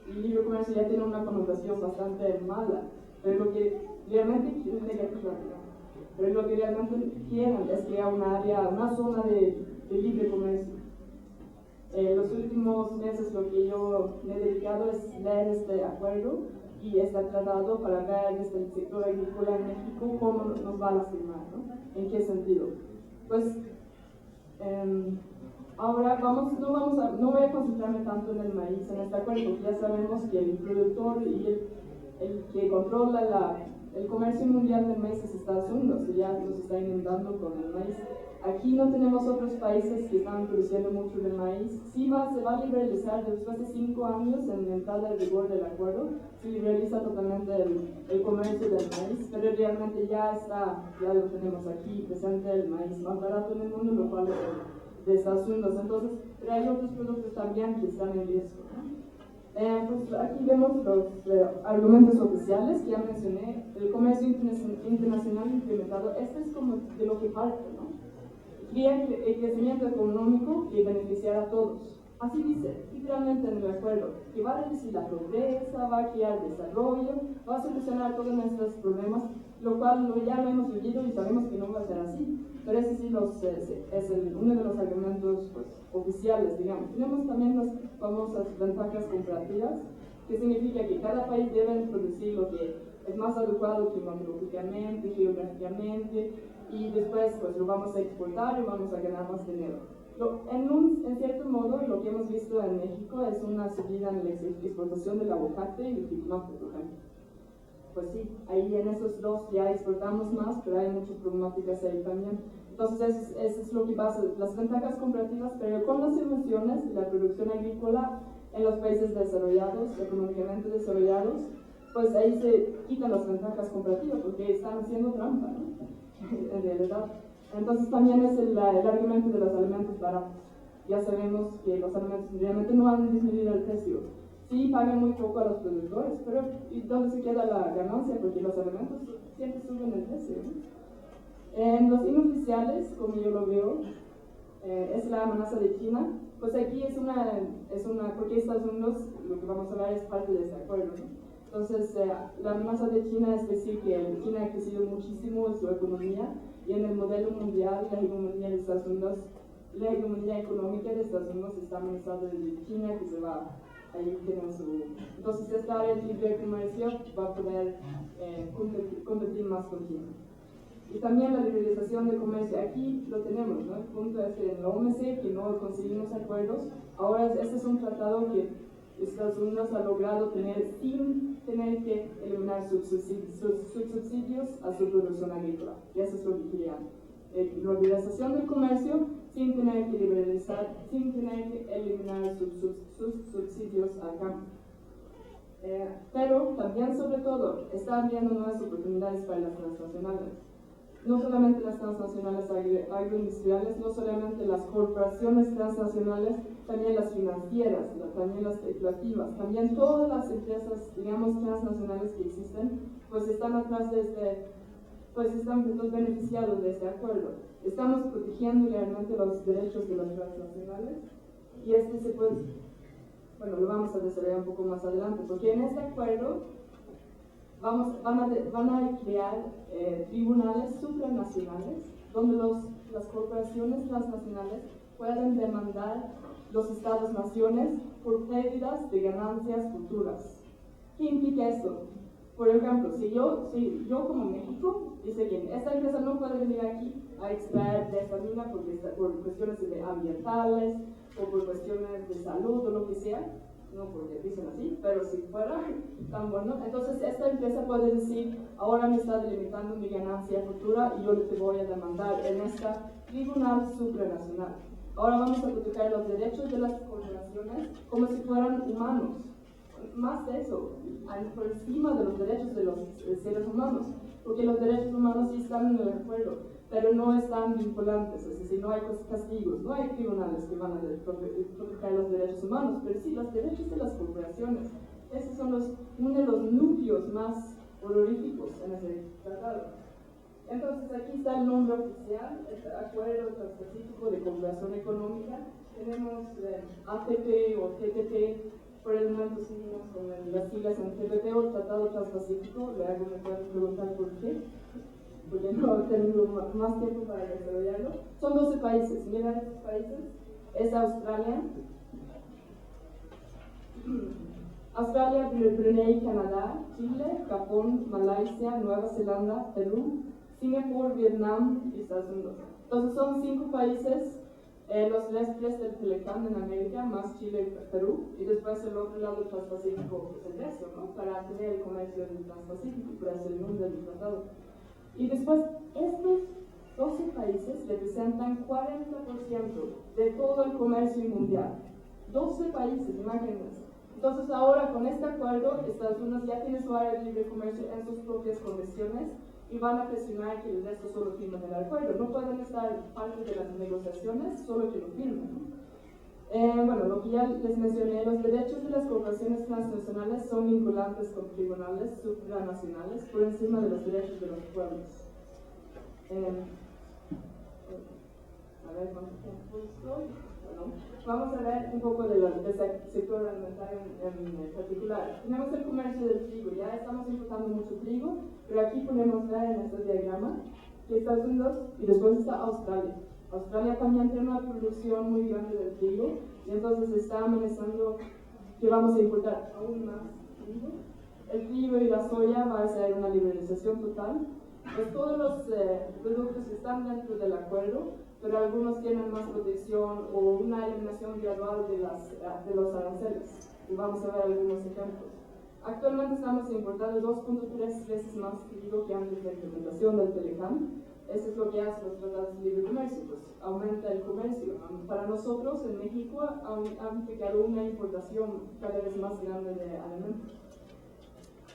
el libre comercio ya tiene una connotación bastante mala, pero lo que realmente quieren es crear una zona de libre comercio. Los últimos meses lo que yo me he dedicado es leer este acuerdo y este tratado para ver desde el sector agrícola en México cómo nos va a lastimar, ¿no? ¿En qué sentido? Pues ahora no voy a concentrarme tanto en el maíz en este acuerdo, porque ya sabemos que el productor y el que controla el comercio mundial del maíz es Estados Unidos, y ya nos está inundando con el maíz. Aquí no tenemos otros países que están produciendo mucho de maíz. Sí se va a liberalizar después de 5 años en la entrada en vigor del acuerdo, se liberaliza totalmente el comercio del maíz, pero realmente ya lo tenemos aquí presente el maíz más barato en el mundo, lo cual es de Estados Unidos. Entonces, pero hay otros productos también que están en riesgo, ¿no? Pues aquí vemos los argumentos oficiales que ya mencioné. El comercio internacional implementado, este es como de lo que parte, ¿no? Crea el crecimiento económico que beneficiará a todos. Así dice, literalmente en el acuerdo, que va a reducir la pobreza, va a crear desarrollo, va a solucionar todos nuestros problemas, lo cual ya lo hemos vivido y sabemos que no va a ser así. Pero ese sí es uno de los argumentos pues, oficiales, digamos. Tenemos también las famosas ventajas comparativas, que significa que cada país debe producir lo que es más adecuado climatológicamente, geográficamente, y después pues lo vamos a exportar y vamos a ganar más dinero. En cierto modo, lo que hemos visto en México es una subida en la exportación del aguacate y el jitomate, por ejemplo. Pues sí, ahí en esos dos ya exportamos más, pero hay muchas problemáticas ahí también. Entonces, eso es lo que pasa, las ventajas comparativas, pero con las soluciones de la producción agrícola en los países desarrollados, económicamente desarrollados, pues ahí se quitan las ventajas comparativas porque están haciendo trampa, ¿no? En realidad. Entonces también es el argumento de los alimentos baratos. Ya sabemos que los alimentos realmente no van a disminuir el precio. Sí pagan muy poco a los productores, pero ¿y dónde se queda la ganancia? Porque los alimentos siempre suben el precio, ¿no? En los inoficiales, como yo lo veo, es la amenaza de China. Pues aquí porque Estados Unidos, lo que vamos a hablar, es parte de ese acuerdo, ¿no? Entonces, la amenaza de China es decir que China ha crecido muchísimo en su economía y en el modelo mundial, la hegemonía de Estados Unidos, la hegemonía económica de Estados Unidos está amenazada desde China, que se va a ir en entonces esta área de libre comercio va a poder competir más con China. Y también la liberalización de comercio, aquí lo tenemos, ¿no? El punto es que en la OMC, que no conseguimos acuerdos, ahora este es un tratado que Estados Unidos ha logrado tener sin tener que eliminar sus subsidios a su producción agrícola. Y eso es lo que querían. La liberalización del comercio sin tener que liberalizar, sin tener que eliminar sus subsidios al campo. Pero también, sobre todo, están viendo nuevas oportunidades para las transnacionales. No solamente las transnacionales agroindustriales, no solamente las corporaciones transnacionales, también las financieras, también las especulativas, también todas las empresas, digamos, transnacionales que existen, pues están atrás de pues están beneficiados de este acuerdo. Estamos protegiendo realmente los derechos de los transnacionales y se puede, bueno, lo vamos a desarrollar un poco más adelante, porque en este acuerdo van a crear tribunales supranacionales donde las corporaciones transnacionales pueden demandar los estados-naciones por pérdidas de ganancias futuras. ¿Qué implica esto? Por ejemplo, si yo como México dice que esta empresa no puede venir aquí a extraer de esta mina por cuestiones ambientales o por cuestiones de salud o lo que sea, no porque dicen así, pero si fuera tan bueno, entonces esta empresa puede decir, ahora me está delimitando mi ganancia futura y yo te voy a demandar en esta tribunal supranacional. Ahora vamos a proteger los derechos de las corporaciones como si fueran humanos. Más de eso, por encima de los derechos de los seres humanos, porque los derechos humanos sí están en el acuerdo, pero no están vinculantes, es decir, no hay castigos, no hay tribunales que van a proteger los derechos humanos, pero sí los derechos de las corporaciones. Esos son uno de los núcleos más honoríficos en ese tratado. Entonces aquí está el nombre oficial, el Acuerdo Transpacífico de Cooperación Económica. Tenemos ATP o TPP. Por el momento seguimos con las siglas en TPP o Tratado Transpacífico. Luego me pueden preguntar por qué, porque no tengo más tiempo para desarrollarlo. Son 12 países. Miren estos países. Es Australia, Brunei, Canadá, Chile, Japón, Malasia, Nueva Zelanda, Perú, Singapur, Vietnam y Estados Unidos. Entonces son 5 países. Los tres del Telecam en América, más Chile y Perú, y después el otro lado del Transpacífico, pues el resto, ¿no? Para tener el comercio del Transpacífico, para hacer el nombre del tratado. Y después, estos 12 países representan 40% de todo el comercio mundial. 12 países, imagínense. Entonces ahora con este acuerdo, Estados Unidos ya tiene su área de libre comercio en sus propias condiciones, y van a presionar que el resto solo firmen el acuerdo. No pueden estar parte de las negociaciones, solo que lo firmen. Bueno, lo que ya les mencioné, los derechos de las corporaciones transnacionales son vinculantes con tribunales supranacionales por encima de los derechos de los pueblos. A ver, ¿cuánto tiempo estoy? Bueno, vamos a ver un poco del sector alimentario en particular. Tenemos el comercio del trigo, ya estamos importando mucho trigo, pero aquí podemos ver en este diagrama que Estados Unidos y después está Australia. Australia también tiene una producción muy grande del trigo y entonces está amenazando que vamos a importar aún más trigo. El trigo y la soya va a ser una liberalización total. Pues todos los productos están dentro del acuerdo, pero algunos tienen más protección o una eliminación gradual de los aranceles. Y vamos a ver algunos ejemplos. Actualmente estamos importando 2.3 veces más trigo que antes de la implementación del Telecam. Eso es lo que hacen los tratados de libre comercio, pues aumenta el comercio. Para nosotros en México ha implicado una importación cada vez más grande de alimentos.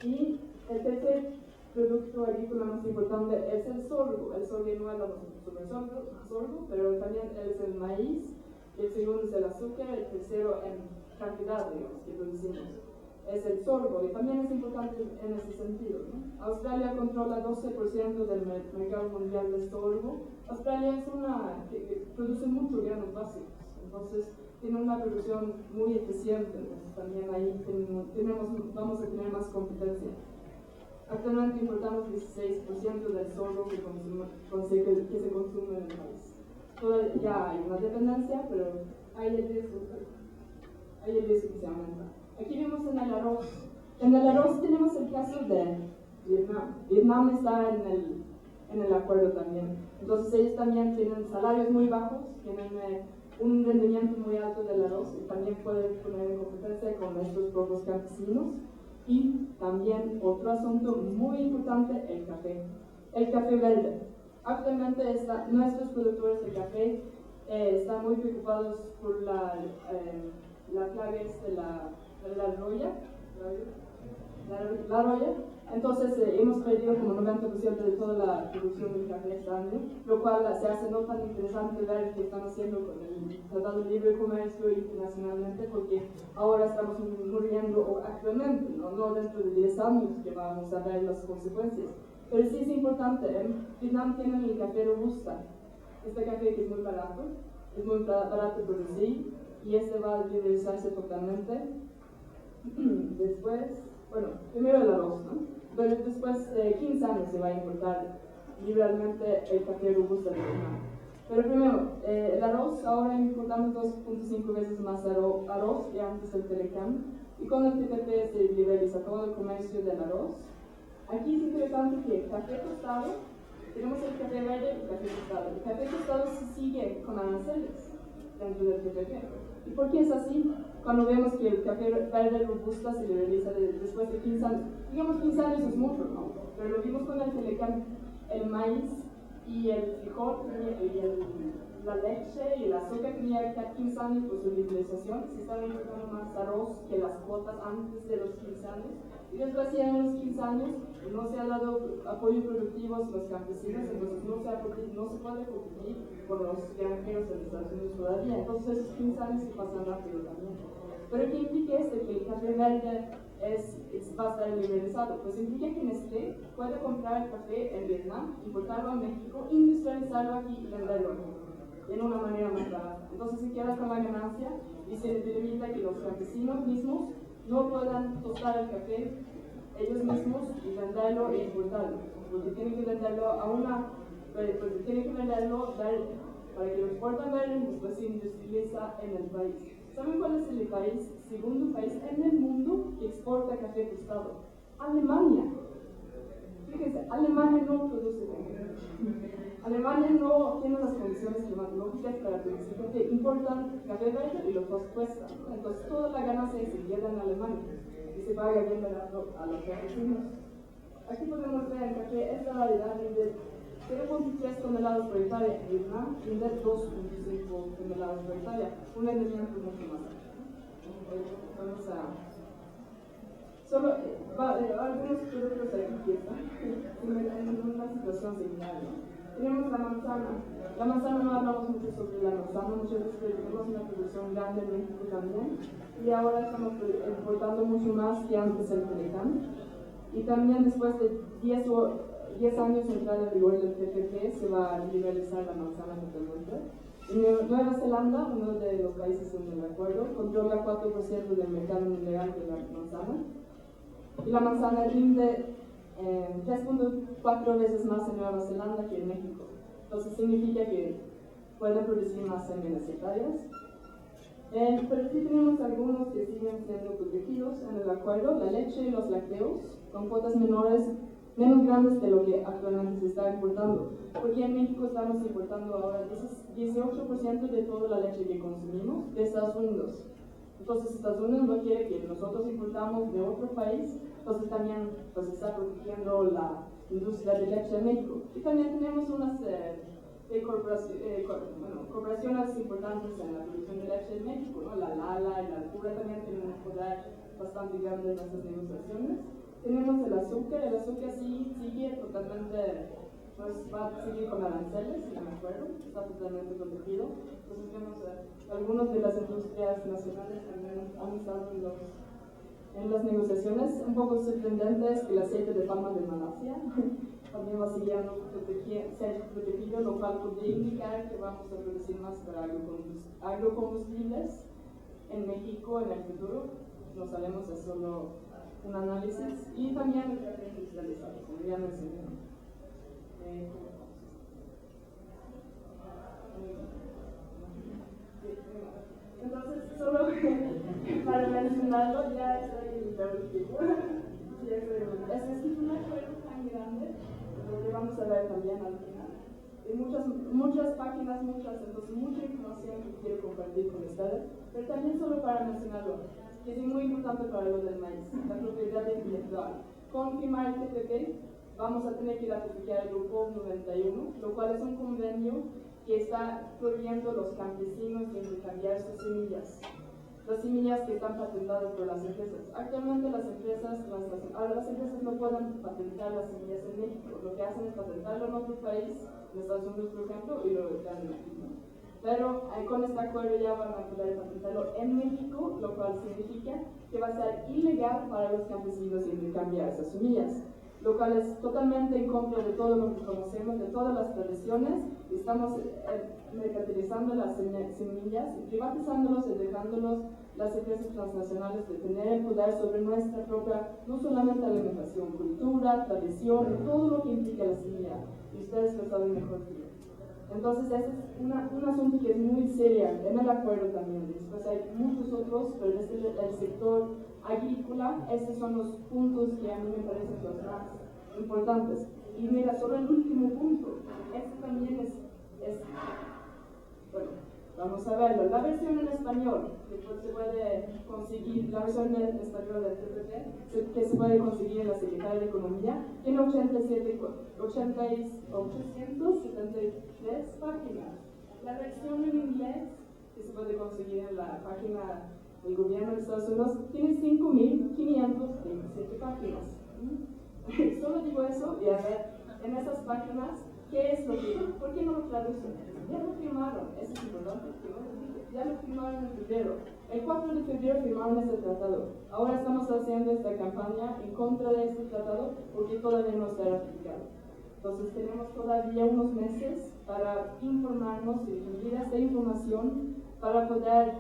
Y el tercer producto agrícola más importante es el sorgo. El sorgo no hablamos sobre sorgo, pero también es el maíz, el segundo es el azúcar, el tercero en cantidad, digamos, que producimos es el sorgo, y también es importante en ese sentido, ¿no? Australia controla 12% del mercado mundial de sorgo. Australia es que produce muchos granos básicos, entonces tiene una producción muy eficiente, entonces también ahí vamos a tener más competencia. Actualmente importamos 16% del sorgo que se consume en el país. Ya hay una dependencia, pero hay el riesgo que se aumenta. Aquí vemos en el arroz. En el arroz tenemos el caso de Vietnam. Vietnam está en en el acuerdo también. Entonces ellos también tienen salarios muy bajos, tienen un rendimiento muy alto del arroz y también pueden poner en competencia con estos propios campesinos. Y también otro asunto muy importante, el café verde. Actualmente nuestros productores de café están muy preocupados por la plaga de la roya. La roya. Entonces hemos perdido como 90% de toda la producción del café este año, lo cual se hace no tan interesante ver qué están haciendo con el Tratado de Libre Comercio internacionalmente, porque ahora estamos muriendo actualmente, no dentro de 10 años que vamos a ver las consecuencias. Pero sí es importante, Vietnam tiene el café robusta, este café que es muy barato producir, y este va a liberalizarse totalmente. Después, bueno, primero el arroz, ¿no? Pero después de 15 años se va a importar liberalmente el café robusta de Vietnam. Pero primero, el arroz, ahora importamos 2.5 veces más arroz que antes del Telecam, y con el TPP se liberaliza todo el comercio del arroz. Aquí es interesante que el café tostado, tenemos el café verde y el café tostado. El café tostado se sigue con aranceles dentro del TPP. ¿Y por qué es así? Cuando vemos que el café verde robusta se liberaliza después de 15 años. Digamos 15 años es mucho, ¿no? Pero lo vimos con el Telecam, el maíz y el frijol y la leche y el azúcar tenía 15 años por su liberalización. Se estaba importando más arroz que las cuotas antes de los 15 años. Y después de los 15 años no se ha dado apoyo productivo a los campesinos, entonces no se puede competir con los granjeros en Estados Unidos todavía. Entonces esos 15 años se pasan rápido también. Pero ¿qué implica esto? Que el café verde va a estar liberalizado. Pues implica que Nestlé puede comprar el café en Vietnam, importarlo a México, industrializarlo aquí y venderlo en una manera más barata. Entonces se queda con la ganancia y se limita que los campesinos mismos no puedan tostar el café ellos mismos y venderlo e importarlo, porque tienen que venderlo para que lo exporten verde y después se industrializa en el país. ¿Saben cuál es el segundo país en el mundo que exporta café tostado? Alemania. Fíjense, Alemania no produce café. Alemania no tiene las condiciones climatológicas para producir café. Importan café verde y lo tuestan. Entonces toda la ganancia se queda en Alemania y se paga bien barato a los campesinos. Aquí podemos ver el café, esta variedad de 0.3 toneladas por hectárea en Vietnam y de 2.5 toneladas por hectárea, un rendimiento mucho más alto. Vamos a... Solo algunos productos aquí que están en una situación similar, ¿no? Tenemos la manzana. La manzana no hablamos mucho sobre la manzana, muchas veces tenemos una producción grande en México también, y ahora estamos exportando mucho más que antes el Telecam. Y también después de 10 años de entrada en vigor del TPP se va a liberalizar la manzana totalmente. Nueva Zelanda, uno de los países en el acuerdo, controla 4% del mercado ilegal de la manzana. Y la manzana rinde 3.4 veces más en Nueva Zelanda que en México. Entonces significa que puede producir más en menos hectáreas. Pero sí tenemos algunos que siguen siendo protegidos en el acuerdo, la leche y los lácteos, con cuotas menos grandes de lo que actualmente se está importando. Porque en México estamos importando ahora 18% de toda la leche que consumimos de Estados Unidos. Entonces Estados Unidos no quiere que nosotros importamos de otro país, entonces también pues, está protegiendo la industria de leche en México. Y también tenemos unas corporaciones importantes en la producción de leche en México, ¿no? La Lala y la Alpura también tienen un poder bastante grande en estas negociaciones. Tenemos el azúcar sí sigue totalmente, pues va a seguir con aranceles, si no me acuerdo, está totalmente protegido. Entonces vemos algunas de las industrias nacionales también han estado en las negociaciones. Un poco sorprendente es que el aceite de palma de Malasia también va a seguir ser protegido, lo cual podría indicar que vamos a producir más para agrocombustibles en México en el futuro. No sabemos, es solo un análisis. Y también el café industrializado, como ya mencioné. Entonces, solo para mencionarlo, ya estoy en el último. Es un acuerdo tan grande lo que vamos a ver también al final. Hay muchas páginas, entonces mucha información que quiero compartir con ustedes, pero también solo para mencionarlo, que es muy importante para lo del maíz, la propiedad intelectual. Con firmar el TPP vamos a tener que ratificar el Grupo 91, lo cual es un convenio que está prohibiendo a los campesinos de intercambiar sus semillas. Las semillas que están patentadas por las empresas. Actualmente las empresas no pueden patentar las semillas en México. Lo que hacen es patentarlo en otro país, en Estados Unidos por ejemplo, y lo dan en México. Pero con este acuerdo ya van a poder patentarlo en México, lo cual significa que va a ser ilegal para los campesinos intercambiar esas semillas, lo cual es totalmente en contra de todo lo que conocemos, de todas las tradiciones. Estamos mercantilizando las semillas, privatizándolos y dejándolos las empresas transnacionales de tener el poder sobre nuestra propia, no solamente alimentación, cultura, tradición, todo lo que implica la semilla. Y ustedes lo saben mejor que yo. Entonces, ese es un asunto que es muy serio en el acuerdo también. Después hay muchos otros, pero desde el sector agrícola, estos son los puntos que a mí me parecen los más importantes. Y mira, sobre el último punto, este también es bueno, vamos a verlo. La versión en español, que se puede conseguir, la versión en español del TPP, que se puede conseguir en la Secretaría de Economía, tiene 873 páginas. La versión en inglés, que se puede conseguir en la página del gobierno de Estados Unidos, tiene 5.527 páginas. Solo digo eso y a ver, en esas páginas, ¿qué es lo que? ¿Por qué no lo traducen? Ya lo firmaron, eso es importante, ya lo firmaron en febrero. El 4 de febrero firmaron este tratado. Ahora estamos haciendo esta campaña en contra de este tratado porque todavía no está ratificado. Entonces tenemos todavía unos meses para informarnos y difundir esta información para poder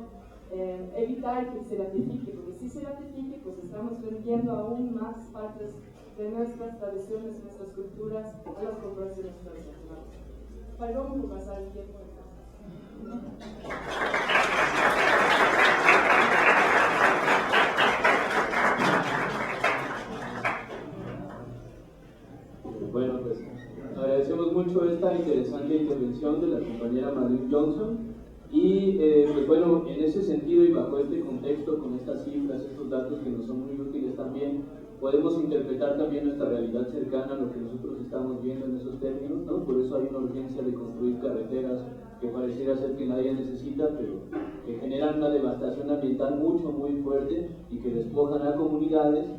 evitar que se ratifique, porque si se ratifique, pues estamos vendiendo aún más partes de nuestras tradiciones, nuestras culturas a las corporaciones transnacionales. Perdón por pasar el tiempo en casa. Bueno, pues agradecemos mucho esta interesante intervención de la compañera Madeline Johnson y pues bueno, en ese sentido y bajo este contexto, con estas cifras, estos datos que nos son muy útiles también, podemos interpretar también nuestra realidad cercana a lo que nosotros estamos viendo en esos términos, ¿no? Por eso hay una urgencia de construir carreteras que pareciera ser que nadie necesita, pero que generan una devastación ambiental muy fuerte y que despojan a comunidades.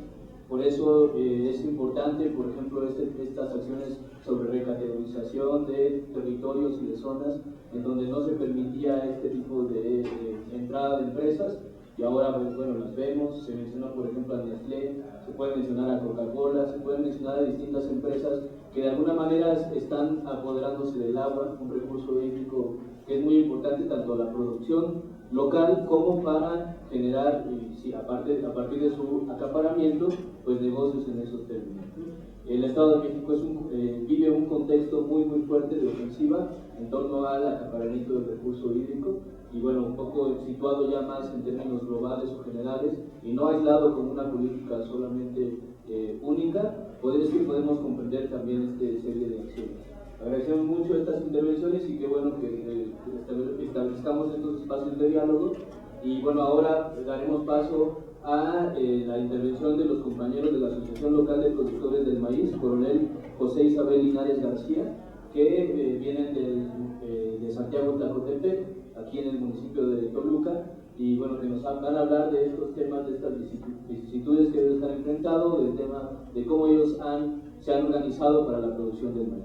Por eso es importante, por ejemplo, estas acciones sobre recategorización de territorios y de zonas en donde no se permitía este tipo de entrada de empresas, y ahora pues, bueno, las vemos. Se menciona por ejemplo a Nestlé, se puede mencionar a Coca-Cola, se pueden mencionar a distintas empresas que de alguna manera están apoderándose del agua, un recurso hídrico que es muy importante tanto a la producción local como para generar, a partir de su acaparamiento, pues negocios en esos términos. El Estado de México vive un contexto muy fuerte de ofensiva en torno al acaparamiento del recurso hídrico, y bueno, un poco situado ya más en términos globales o generales y no aislado como una política solamente única, podemos comprender también esta serie de acciones. Agradecemos mucho estas intervenciones y qué bueno que establezcamos estos espacios de diálogo. Y bueno, ahora daremos paso a la intervención de los compañeros de la Asociación Local de Productores del Maíz, Coronel José Isabel Linares García, que vienen de Santiago Tlacotepec, aquí en el municipio de Toluca, y bueno, que nos van a hablar de estos temas, de estas vicisitudes que ellos han enfrentado, del tema de cómo ellos se han organizado para la producción del maíz.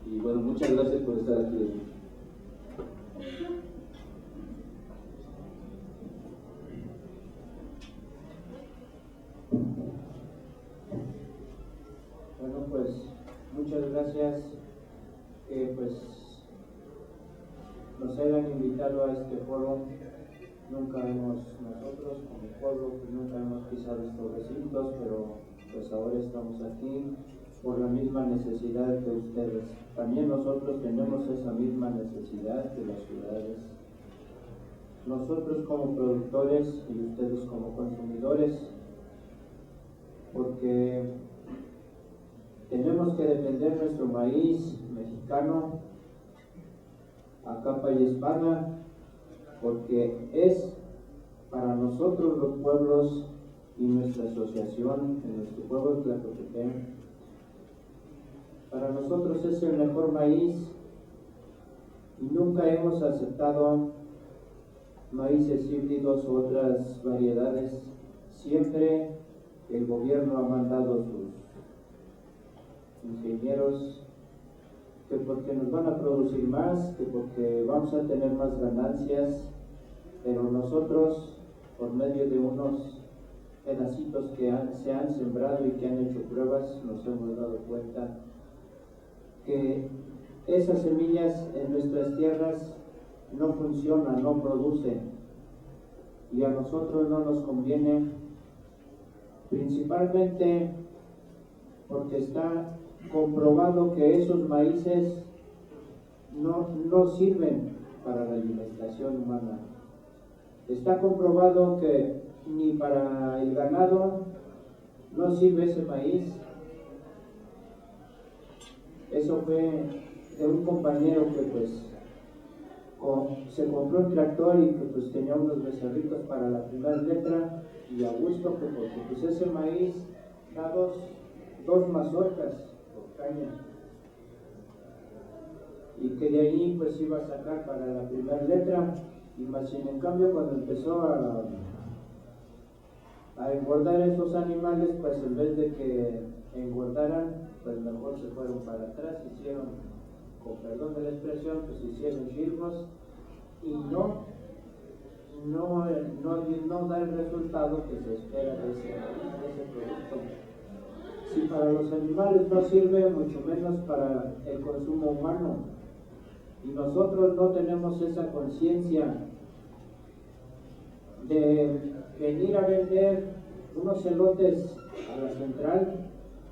Y bueno, muchas gracias por estar aquí. Bueno, pues muchas gracias que pues nos hayan invitado a este foro. Nosotros como pueblo pues nunca hemos pisado estos recintos, pero pues ahora estamos aquí por la misma necesidad que ustedes. También nosotros tenemos esa misma necesidad que las ciudades. Nosotros como productores y ustedes como consumidores, porque tenemos que defender nuestro maíz mexicano a capa y espada, porque es para nosotros los pueblos y nuestra asociación, en nuestro pueblo Tlacotepen, para nosotros es el mejor maíz y nunca hemos aceptado maíces híbridos u otras variedades. Siempre el gobierno ha mandado sus ingenieros que porque nos van a producir más, que porque vamos a tener más ganancias, pero nosotros, por medio de unos pedacitos que se han sembrado y que han hecho pruebas, nos hemos dado cuenta que esas semillas en nuestras tierras no funcionan, no producen, y a nosotros no nos conviene, principalmente porque está comprobado que esos maíces no sirven para la alimentación humana. Está comprobado que ni para el ganado no sirve ese maíz. Eso fue de un compañero que pues se compró un tractor y que pues tenía unos becerritos para la primera letra, y a gusto, que porque pues ese maíz da dos mazorcas por caña, y que de ahí pues iba a sacar para la primera letra. Y más sin en cambio, cuando empezó a engordar esos animales, pues en vez de que engordaran, pues mejor se fueron para atrás, hicieron, con perdón de la expresión, pues hicieron chirmos, y no da el resultado que se espera de ese producto. Si para los animales no sirve, mucho menos para el consumo humano. Y nosotros no tenemos esa conciencia de venir a vender unos elotes a la central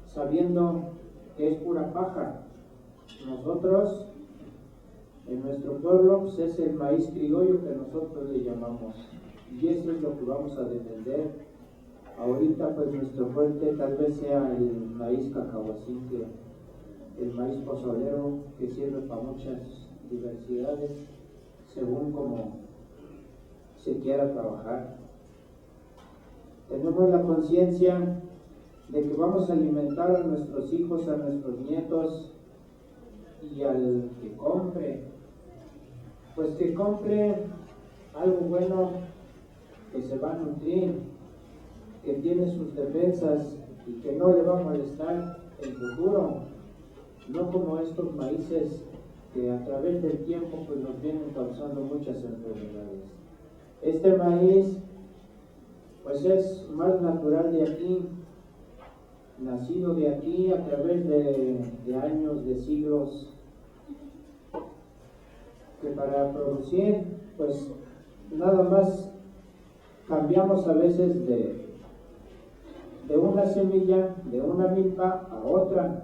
sabiendo que es pura paja. Nosotros, en nuestro pueblo, pues es el maíz criollo que nosotros le llamamos, y eso es lo que vamos a defender. Ahorita pues nuestro fuerte tal vez sea el maíz cacahuacinque, el maíz pozolero, que sirve para muchas diversidades según como se quiera trabajar. Tenemos la conciencia de que vamos a alimentar a nuestros hijos, a nuestros nietos, y al que compre, pues que compre algo bueno, que se va a nutrir, que tiene sus defensas y que no le va a molestar el futuro, no como estos maíces que a través del tiempo pues nos vienen causando muchas enfermedades. Este maíz pues es más natural de aquí, nacido de aquí a través de años, de siglos, que para producir pues nada más cambiamos a veces de una semilla, de una milpa a otra.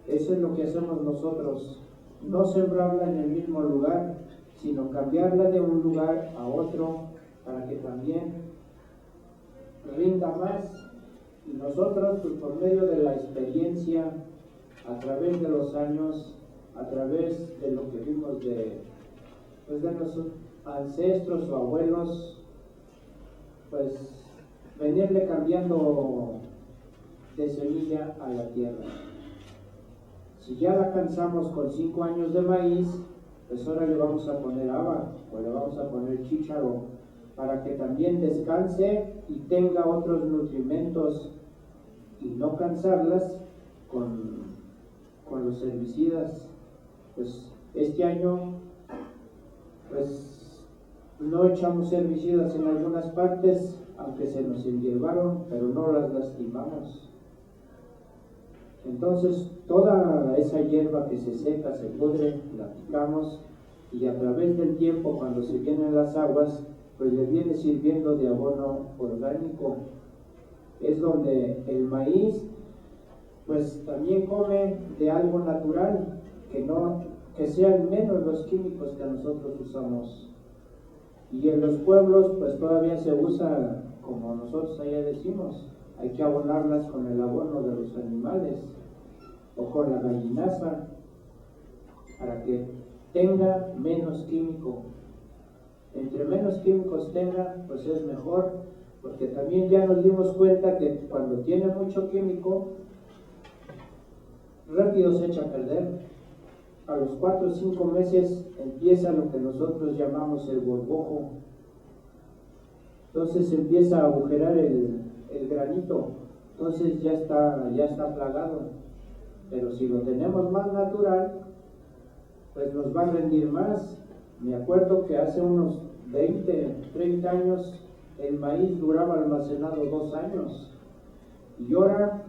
Eso es lo que hacemos nosotros, no sembrarla en el mismo lugar, sino cambiarla de un lugar a otro para que también rinda más. Y nosotros, pues por medio de la experiencia, a través de los años, a través de lo que vimos de nuestros ancestros o abuelos, pues venirle cambiando de semilla a la tierra. Si ya la cansamos con 5 años de maíz, pues ahora le vamos a poner haba o le vamos a poner chícharo, para que también descanse y tenga otros nutrimentos, y no cansarlas con los herbicidas. Pues este año pues no echamos herbicidas en algunas partes, aunque se nos enhiervaron, pero no las lastimamos. Entonces toda esa hierba que se seca, se pudre, la picamos, y a través del tiempo, cuando se vienen las aguas, pues le viene sirviendo de abono orgánico. Es donde el maíz pues también come de algo natural, que sean menos los químicos que nosotros usamos. Y en los pueblos pues todavía se usa, como nosotros allá decimos, hay que abonarlas con el abono de los animales o con la gallinaza para que tenga menos químico. Entre menos químicos tenga, pues es mejor, porque también ya nos dimos cuenta que cuando tiene mucho químico, rápido se echa a perder. A los 4 o 5 meses empieza lo que nosotros llamamos el gorgojo. Entonces empieza a agujerar el granito, entonces ya está plagado. Pero si lo tenemos más natural, pues nos va a rendir más. Me acuerdo que hace unos 20, 30 años el maíz duraba almacenado 2 años y ahora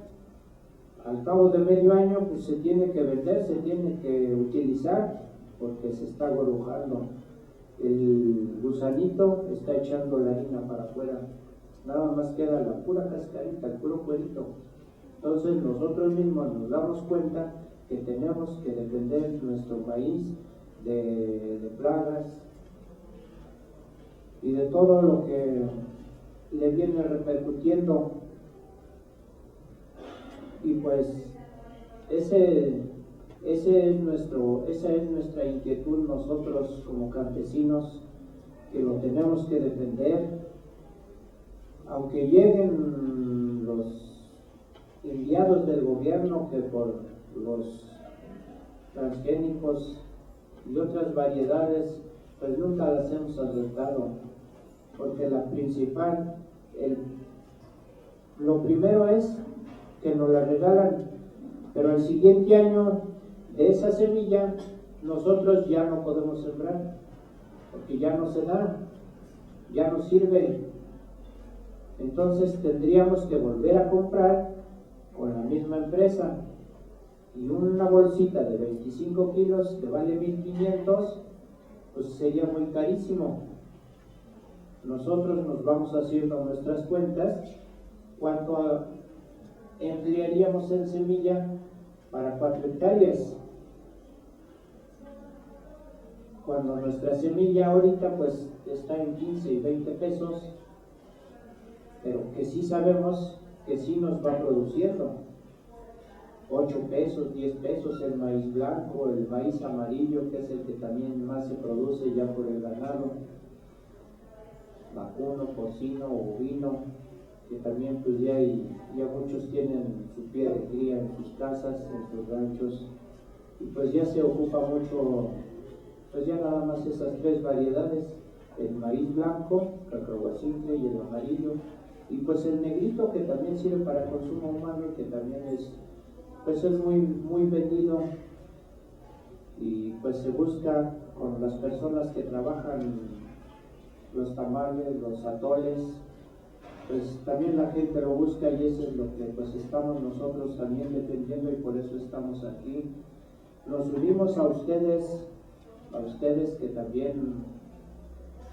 al cabo de medio año pues se tiene que vender, se tiene que utilizar porque se está gorujando. El gusanito está echando la harina para afuera, nada más queda la pura cascarita, el puro cuerito. Entonces nosotros mismos nos damos cuenta que tenemos que defender nuestro maíz de plagas y de todo lo que le viene repercutiendo. Y pues esa es nuestra inquietud nosotros como campesinos, que lo tenemos que defender, aunque lleguen los enviados del gobierno que por los transgénicos y otras variedades, pues nunca las hemos aceptado, porque la principal, lo primero es que nos la regalan, pero al siguiente año de esa semilla nosotros ya no podemos sembrar, porque ya no se da, ya no sirve. Entonces tendríamos que volver a comprar con la misma empresa, y una bolsita de 25 kilos que vale 1,500, pues sería muy carísimo. Nosotros nos vamos haciendo nuestras cuentas, cuánto emplearíamos en semilla para 4 hectáreas, cuando nuestra semilla ahorita pues está en 15 y 20 pesos, pero que sí sabemos que sí nos va produciendo 8 pesos, 10 pesos el maíz blanco, el maíz amarillo, que es el que también más se produce ya por el ganado vacuno, porcino, bovino, que también pues ya muchos tienen su pie de cría en sus casas, en sus ranchos, y pues ya se ocupa mucho, pues ya nada más esas 3 variedades, el maíz blanco, cacahuacintle y el amarillo, y pues el negrito, que también sirve para consumo humano, que también es muy, muy vendido, y pues se busca con las personas que trabajan los tamales, los atoles, pues también la gente lo busca, y eso es lo que pues estamos nosotros también defendiendo, y por eso estamos aquí. Nos unimos a ustedes que también,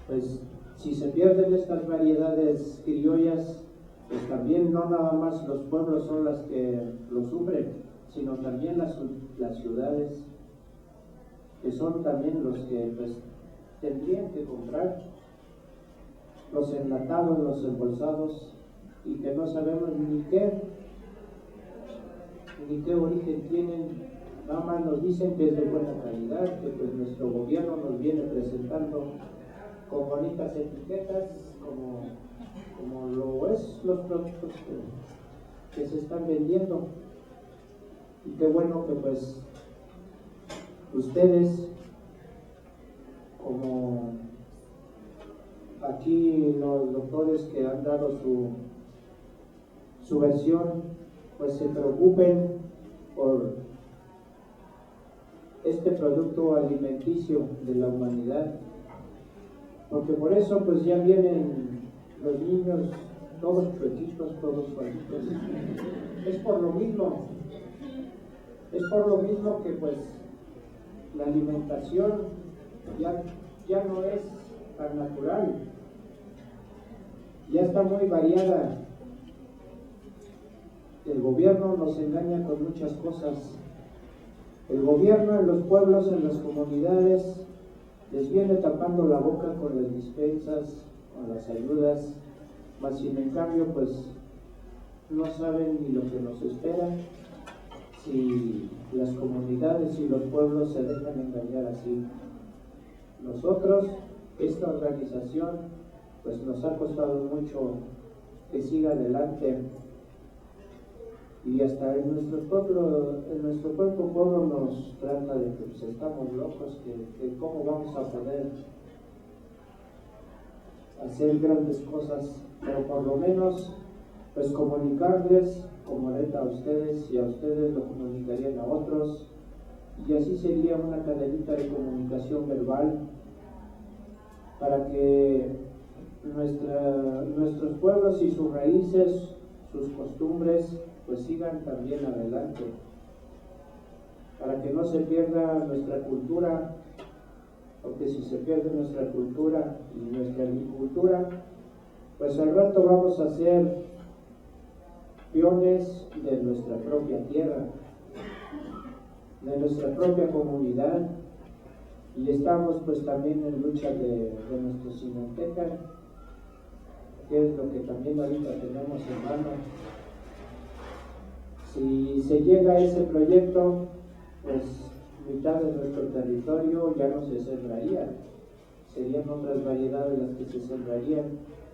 pues si se pierden estas variedades criollas, pues también no nada más los pueblos son las que lo sufren, sino también las ciudades, que son también los que pues tendrían que comprar los enlatados, los embolsados, y que no sabemos ni qué origen tienen, nada más nos dicen que es de buena calidad, que pues nuestro gobierno nos viene presentando con bonitas etiquetas, como lo es los productos que se están vendiendo. Y qué bueno que pues ustedes, como aquí los doctores que han dado su versión, pues se preocupen por este producto alimenticio de la humanidad, porque por eso pues ya vienen los niños todos chuequitos, todos cualitos. Es por lo mismo que pues la alimentación ya no es tan natural, ya está muy variada. El gobierno nos engaña con muchas cosas. El gobierno en los pueblos, en las comunidades, les viene tapando la boca con las despensas, con las ayudas, mas sin en cambio pues no saben ni lo que nos espera si las comunidades y los pueblos se dejan engañar así. Nosotros, esta organización, pues nos ha costado mucho que siga adelante, y hasta en nuestro propio pueblo nos trata de que pues, estamos locos, que cómo vamos a poder hacer grandes cosas, pero por lo menos pues comunicarles, como ahorita a ustedes, y a ustedes lo comunicarían a otros, y así sería una cadenita de comunicación verbal para que nuestros pueblos y sus raíces, sus costumbres, pues sigan también adelante, para que no se pierda nuestra cultura, porque si se pierde nuestra cultura y nuestra agricultura, pues al rato vamos a ser peones de nuestra propia tierra, de nuestra propia comunidad, y estamos pues también en lucha de nuestro Cineteca, que es lo que también ahorita tenemos en mano. Si se llega a ese proyecto, pues mitad de nuestro territorio ya no se sembraría, serían otras variedades las que se sembrarían,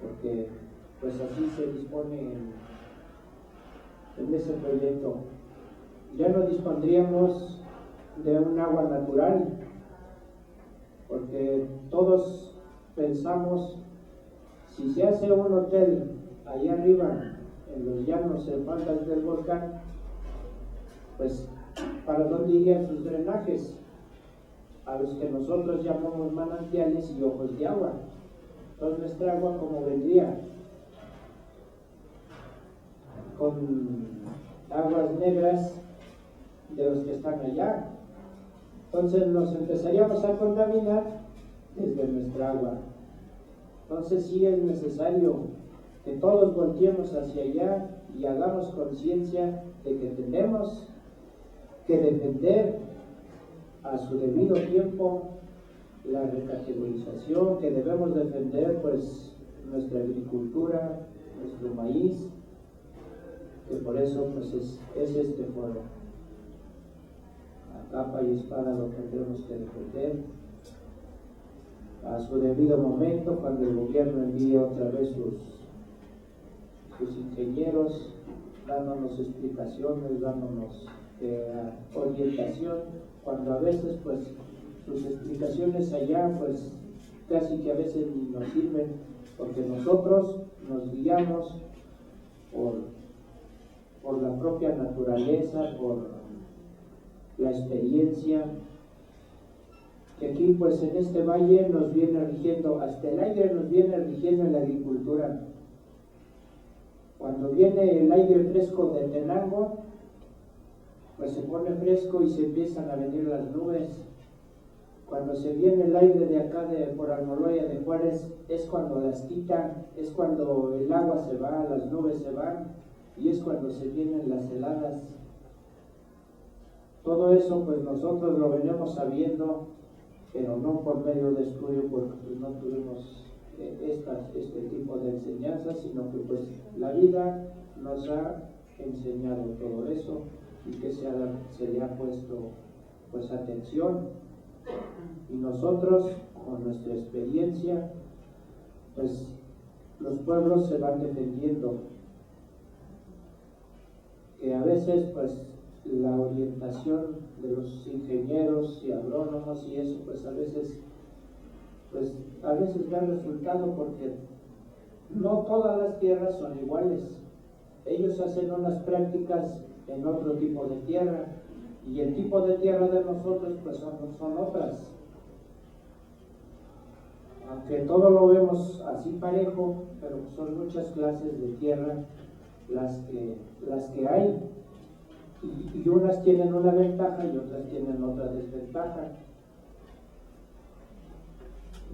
porque pues así se dispone en ese proyecto. Ya no dispondríamos de un agua natural, porque todos pensamos, si se hace un hotel allá arriba en los llanos, en faldas del volcán, pues ¿para dónde irían sus drenajes? A los que nosotros llamamos manantiales y ojos de agua. Entonces nuestra agua, ¿cómo vendría? Con aguas negras de los que están allá. Entonces nos empezaríamos a contaminar desde nuestra agua. Entonces sí es necesario que todos volteemos hacia allá y hagamos conciencia de que tenemos que defender a su debido tiempo la recategorización, que debemos defender pues nuestra agricultura, nuestro maíz, que por eso pues es este foro. A capa y espada lo tendremos que defender a su debido momento, cuando el gobierno envíe otra vez sus ingenieros dándonos explicaciones, dándonos orientación, cuando a veces pues sus explicaciones allá pues casi que a veces ni nos sirven, porque nosotros nos guiamos por la propia naturaleza, por la experiencia, que aquí pues en este valle nos viene rigiendo, hasta el aire nos viene rigiendo en la agricultura. Cuando viene el aire fresco de Tenango, pues se pone fresco y se empiezan a venir las nubes. Cuando se viene el aire de acá por Almoloya de Juárez, es cuando las quitan, es cuando el agua se va, las nubes se van, y es cuando se vienen las heladas. Todo eso pues nosotros lo venimos sabiendo, pero no por medio de estudio, porque pues no tuvimos este tipo de enseñanzas, sino que pues la vida nos ha enseñado todo eso, y que se le ha puesto pues atención, y nosotros con nuestra experiencia pues los pueblos se van defendiendo, que a veces pues la orientación de los ingenieros y agrónomos y eso pues a veces da resultado, porque no todas las tierras son iguales. Ellos hacen unas prácticas en otro tipo de tierra, y el tipo de tierra de nosotros pues son otras. Aunque todo lo vemos así parejo, pero son muchas clases de tierra las que hay, y unas tienen una ventaja y otras tienen otra desventaja.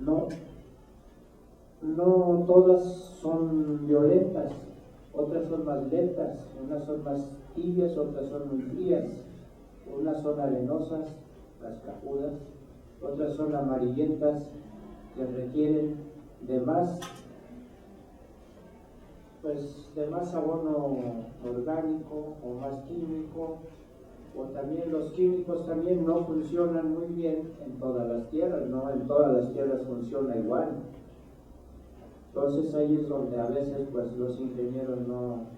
No todas son violentas, otras son más lentas, unas son más tibias, otras son muy frías, unas son arenosas, cascajudas, otras son amarillentas, que requieren de más pues de más abono orgánico o más químico, o también los químicos también no funcionan muy bien en todas las tierras, no en todas las tierras funciona igual. Entonces ahí es donde a veces pues los ingenieros no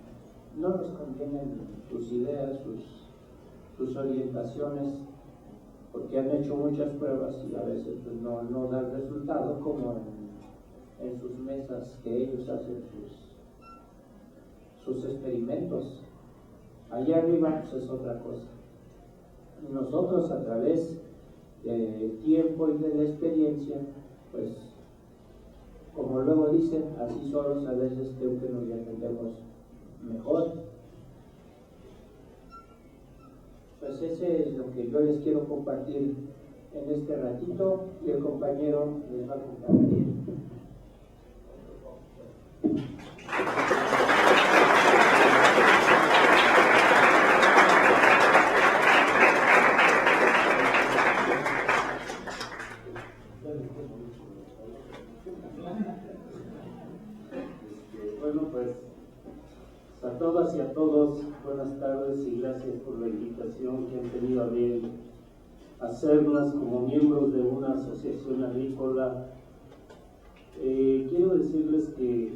nos convienen sus ideas, sus orientaciones, porque han hecho muchas pruebas y a veces pues, no da el resultado como en sus mesas que ellos hacen sus experimentos. Allá arriba pues, es otra cosa. Y nosotros a través del tiempo y de la experiencia, pues como luego dicen, así solos a veces creo que nos entendemos mejor. Pues ese es lo que yo les quiero compartir en este ratito y el compañero les va a compartir. Bueno, pues a todas y a todos, buenas tardes y gracias por la invitación que han tenido a bien hacernos como miembros de una asociación agrícola. Quiero decirles que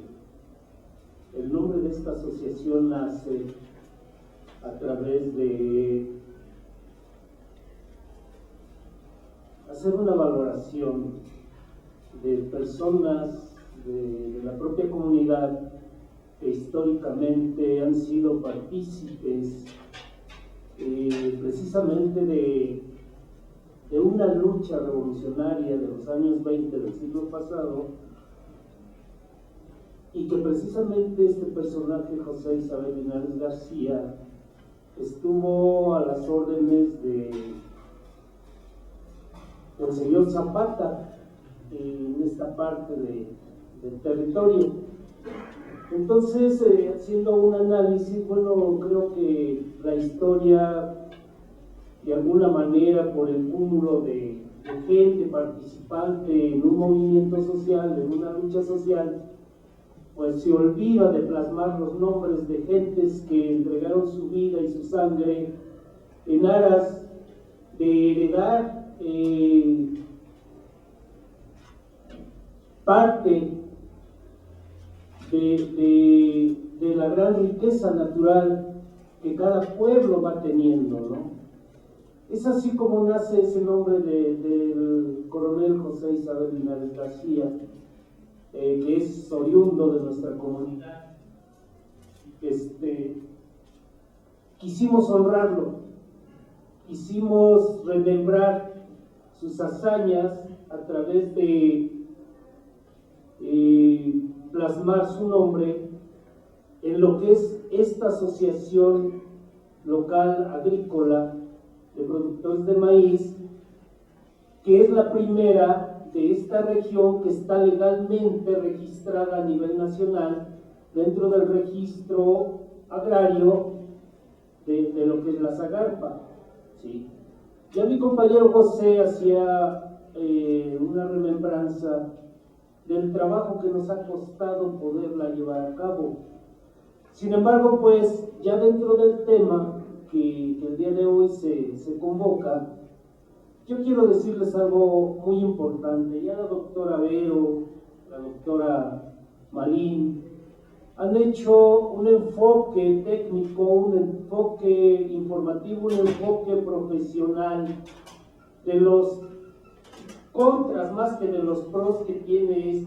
el nombre de esta asociación nace a través de hacer una valoración de personas de la propia comunidad que históricamente han sido partícipes precisamente de una lucha revolucionaria de los años 20 del siglo pasado, y que precisamente este personaje, José Isabel Linares García, estuvo a las órdenes del señor Zapata en esta parte del territorio. Entonces, haciendo un análisis, bueno, creo que la historia, de alguna manera, por el cúmulo de gente participante en un movimiento social, en una lucha social, pues se olvida de plasmar los nombres de gentes que entregaron su vida y su sangre en aras de heredar parte de la gran riqueza natural que cada pueblo va teniendo, ¿no? Es así como nace ese nombre del coronel José Isabel Linares García, que es oriundo de nuestra comunidad. Quisimos honrarlo, quisimos remembrar sus hazañas a través de plasmar su nombre en lo que es esta asociación local agrícola de productores de maíz, que es la primera de esta región que está legalmente registrada a nivel nacional dentro del registro agrario de lo que es la Zagarpa, ¿sí? Ya mi compañero José hacía una remembranza del trabajo que nos ha costado poderla llevar a cabo. Sin embargo, pues ya dentro del tema que el día de hoy se convoca, yo quiero decirles algo muy importante. Ya la doctora Vero, la doctora Malín, han hecho un enfoque técnico, un enfoque informativo, un enfoque profesional de los contras más que de los pros que tiene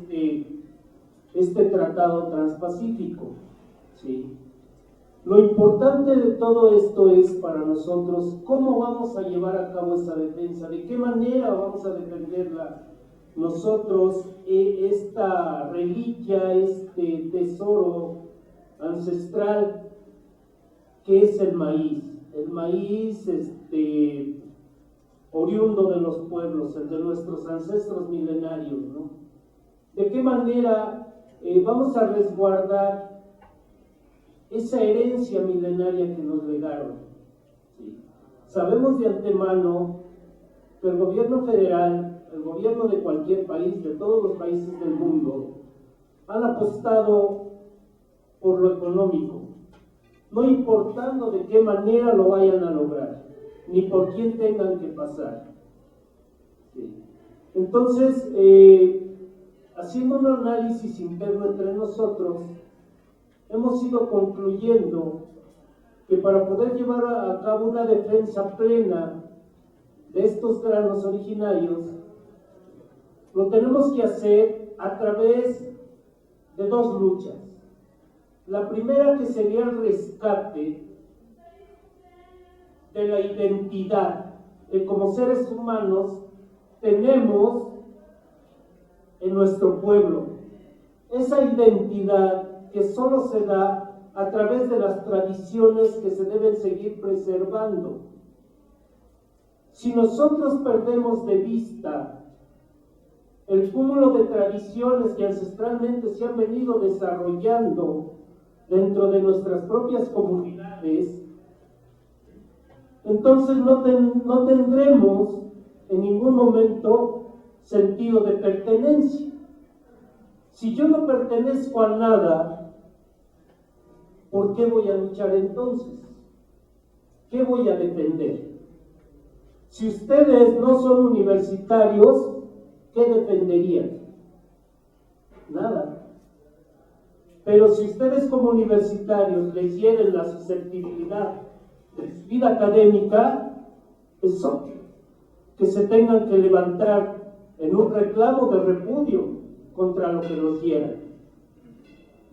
este tratado transpacífico, ¿sí? Lo importante de todo esto es para nosotros cómo vamos a llevar a cabo esa defensa, de qué manera vamos a defenderla nosotros, esta reliquia, este tesoro ancestral que es el maíz. El maíz oriundo de los pueblos, el de nuestros ancestros milenarios, ¿no? ¿De qué manera vamos a resguardar esa herencia milenaria que nos legaron? ¿Sí? Sabemos de antemano que el gobierno federal, el gobierno de cualquier país, de todos los países del mundo, han apostado por lo económico, no importando de qué manera lo vayan a lograr, ni por quién tengan que pasar. Sí. Entonces, haciendo un análisis interno entre nosotros, hemos ido concluyendo que para poder llevar a cabo una defensa plena de estos granos originarios, lo tenemos que hacer a través de dos luchas. La primera, que sería el rescate de la identidad que como seres humanos tenemos en nuestro pueblo. Esa identidad que solo se da a través de las tradiciones que se deben seguir preservando. Si nosotros perdemos de vista el cúmulo de tradiciones que ancestralmente se han venido desarrollando dentro de nuestras propias comunidades, entonces no tendremos en ningún momento sentido de pertenencia. Si yo no pertenezco a nada, ¿por qué voy a luchar entonces? ¿Qué voy a defender? Si ustedes no son universitarios, ¿qué defenderían? Nada. Pero si ustedes como universitarios les hieren la susceptibilidad de su vida académica, es obvio que se tengan que levantar en un reclamo de repudio contra lo que los hiera.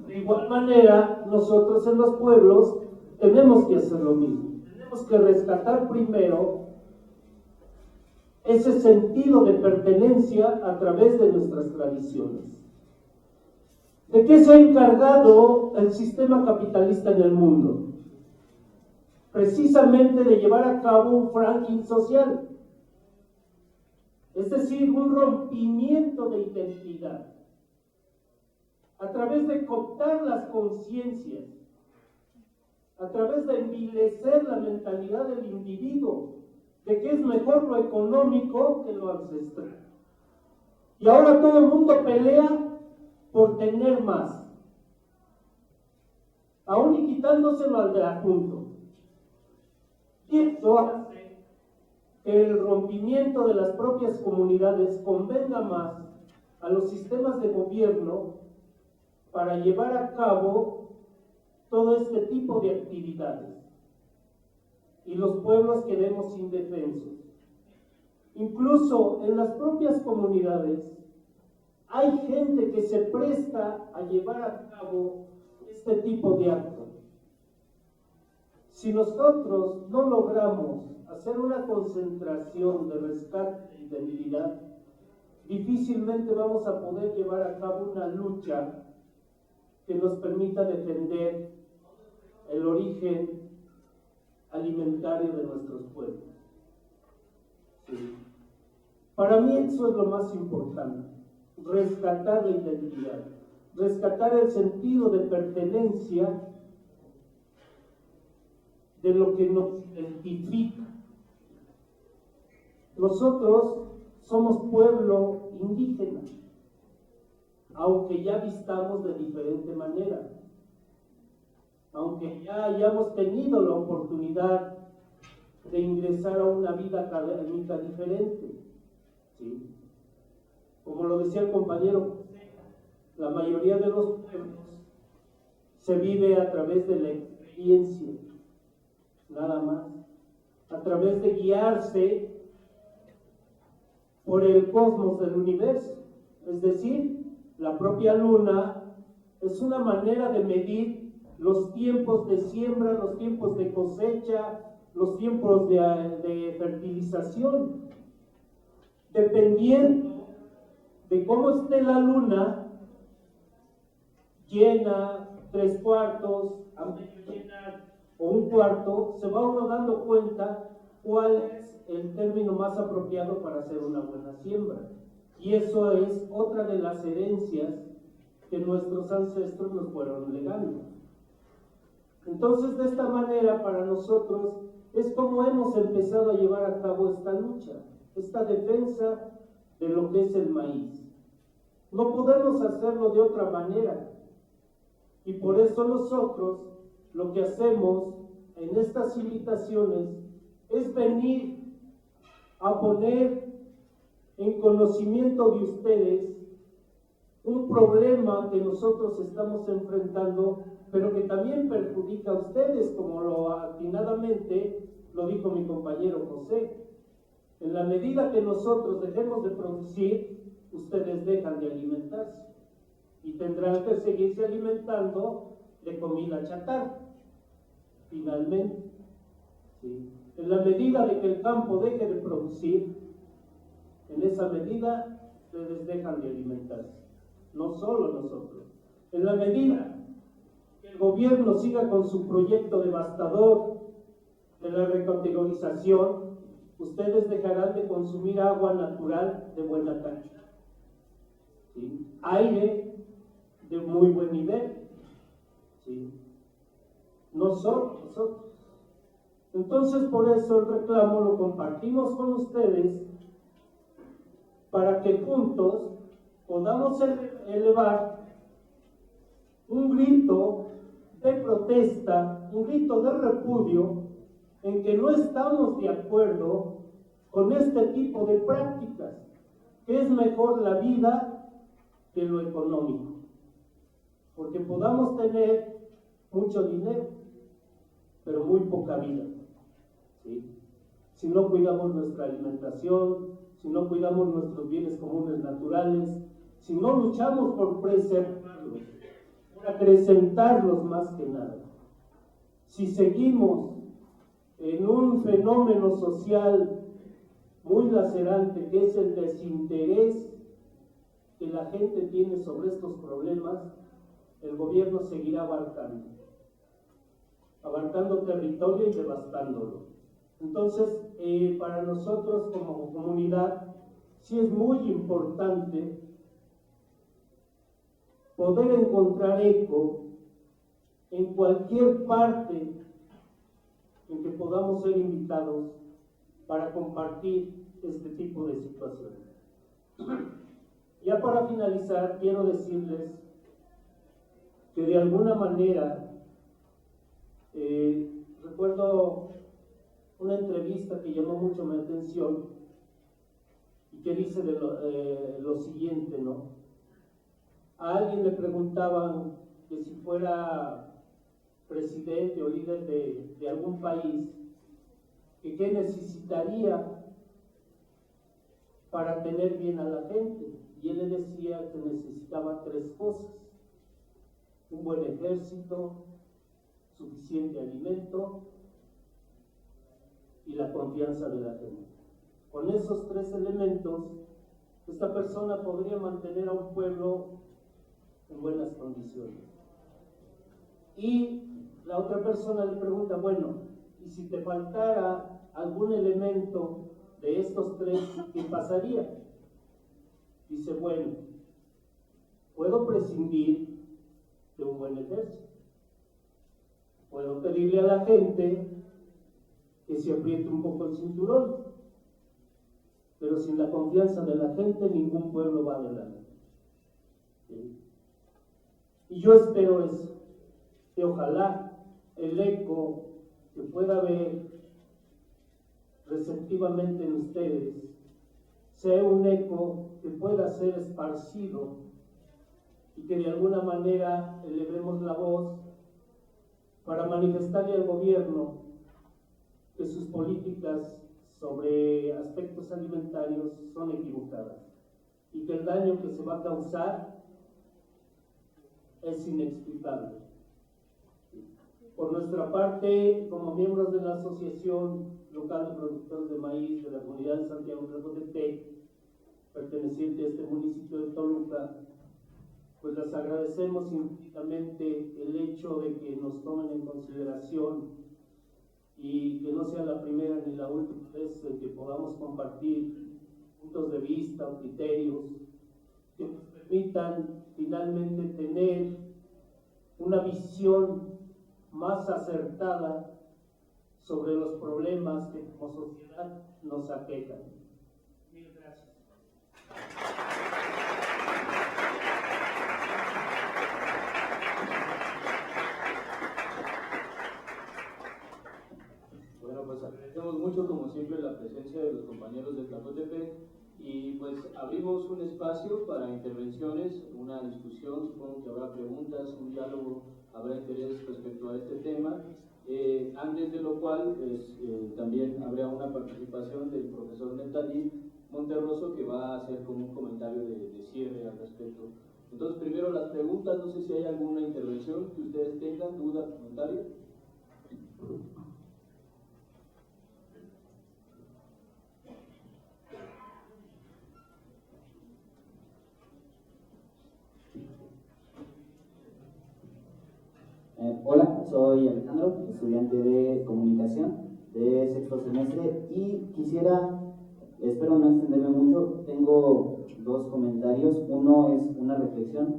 De igual manera, nosotros en los pueblos tenemos que hacer lo mismo. Tenemos que rescatar primero ese sentido de pertenencia a través de nuestras tradiciones. ¿De qué se ha encargado el sistema capitalista en el mundo? Precisamente de llevar a cabo un franking social, es decir, un rompimiento de identidad, a través de cooptar las conciencias, a través de envilecer la mentalidad del individuo, de que es mejor lo económico que lo ancestral. Y ahora todo el mundo pelea por tener más, aún y quitándoselo al de adjunto. Y eso hace que el rompimiento de las propias comunidades convenga más a los sistemas de gobierno para llevar a cabo todo este tipo de actividades. Y los pueblos quedemos indefensos. Incluso en las propias comunidades hay gente que se presta a llevar a cabo este tipo de actos. Si nosotros no logramos hacer una concentración de rescate de identidad, difícilmente vamos a poder llevar a cabo una lucha que nos permita defender el origen alimentario de nuestros pueblos. Sí. Para mí eso es lo más importante, rescatar la identidad, rescatar el sentido de pertenencia de lo que nos identifica. Nosotros somos pueblo indígena, aunque ya vistamos de diferente manera, aunque ya hayamos tenido la oportunidad de ingresar a una vida académica diferente. ¿Sí? Como lo decía el compañero, la mayoría de los pueblos se vive a través de la experiencia, nada más, a través de guiarse por el cosmos del universo, es decir, la propia luna es una manera de medir los tiempos de siembra, los tiempos de cosecha, los tiempos de fertilización. Dependiendo de cómo esté la luna, llena, 3/4, a medio llenar o 1/4, se va uno dando cuenta cuál es el término más apropiado para hacer una buena siembra. Y eso es otra de las herencias que nuestros ancestros nos fueron legando. Entonces, de esta manera, para nosotros, es como hemos empezado a llevar a cabo esta lucha, esta defensa de lo que es el maíz. No podemos hacerlo de otra manera. Y por eso nosotros lo que hacemos en estas invitaciones es venir a poner en conocimiento de ustedes un problema que nosotros estamos enfrentando, pero que también perjudica a ustedes, como lo atinadamente lo dijo mi compañero José. En la medida que nosotros dejemos de producir, ustedes dejan de alimentarse y tendrán que seguirse alimentando de comida chatarra, finalmente. ¿Sí? En la medida de que el campo deje de producir, en esa medida ustedes dejan de alimentarse, no solo nosotros. En la medida que el gobierno siga con su proyecto devastador de la recategorización, ustedes dejarán de consumir agua natural de buena calidad, ¿sí? Aire de muy buen nivel, ¿sí? Nosotros. Entonces, por eso el reclamo lo compartimos con ustedes, para que juntos podamos elevar un grito de protesta, un grito de repudio, en que no estamos de acuerdo con este tipo de prácticas, que es mejor la vida que lo económico, porque podamos tener mucho dinero, pero muy poca vida, ¿sí? Si no cuidamos nuestra alimentación, si no cuidamos nuestros bienes comunes naturales, si no luchamos por preservarlos, por acrecentarlos más que nada, si seguimos en un fenómeno social muy lacerante, que es el desinterés que la gente tiene sobre estos problemas, el gobierno seguirá abarcando territorio y devastándolo. Entonces, para nosotros como comunidad, sí es muy importante poder encontrar eco en cualquier parte en que podamos ser invitados para compartir este tipo de situaciones. Ya para finalizar, quiero decirles que de alguna manera, recuerdo una entrevista que llamó mucho mi atención y que dice lo siguiente, ¿no? A alguien le preguntaban que si fuera presidente o líder de algún país, que qué necesitaría para tener bien a la gente, y él le decía que necesitaba 3 cosas: un buen ejército, suficiente alimento y la confianza de la gente. Con esos 3 elementos, esta persona podría mantener a un pueblo en buenas condiciones. Y la otra persona le pregunta, bueno, ¿y si te faltara algún elemento de estos 3, qué pasaría? Dice, bueno, puedo prescindir de un buen ejército, puedo pedirle a la gente que se apriete un poco el cinturón, pero sin la confianza de la gente ningún pueblo va adelante. ¿Sí? Y yo espero eso, que ojalá el eco que pueda haber receptivamente en ustedes sea un eco que pueda ser esparcido y que de alguna manera elevemos la voz para manifestarle al gobierno que sus políticas sobre aspectos alimentarios son equivocadas y que el daño que se va a causar es inexplicable. Por nuestra parte, como miembros de la Asociación Local de Productores de Maíz de la Comunidad de Santiago de Tlacotepec, perteneciente a este municipio de Toluca, pues les agradecemos infinitamente el hecho de que nos tomen en consideración y que no sea la primera ni la última vez en que podamos compartir puntos de vista o criterios que nos permitan finalmente tener una visión más acertada sobre los problemas que como sociedad nos aquejan. Mil gracias. mucho, como siempre, la presencia de los compañeros de Tlacotepec y pues abrimos un espacio para intervenciones, una discusión, supongo que habrá preguntas, un diálogo, habrá interés respecto a este tema. Antes de lo cual, pues, también habrá una participación del profesor Netalí Monterroso que va a hacer como un comentario de cierre al respecto. Entonces, primero las preguntas, no sé si hay alguna intervención que ustedes tengan, duda, comentario. Hola, soy Alejandro, estudiante de comunicación de sexto semestre y quisiera, espero no extenderme mucho, tengo dos comentarios. Uno es una reflexión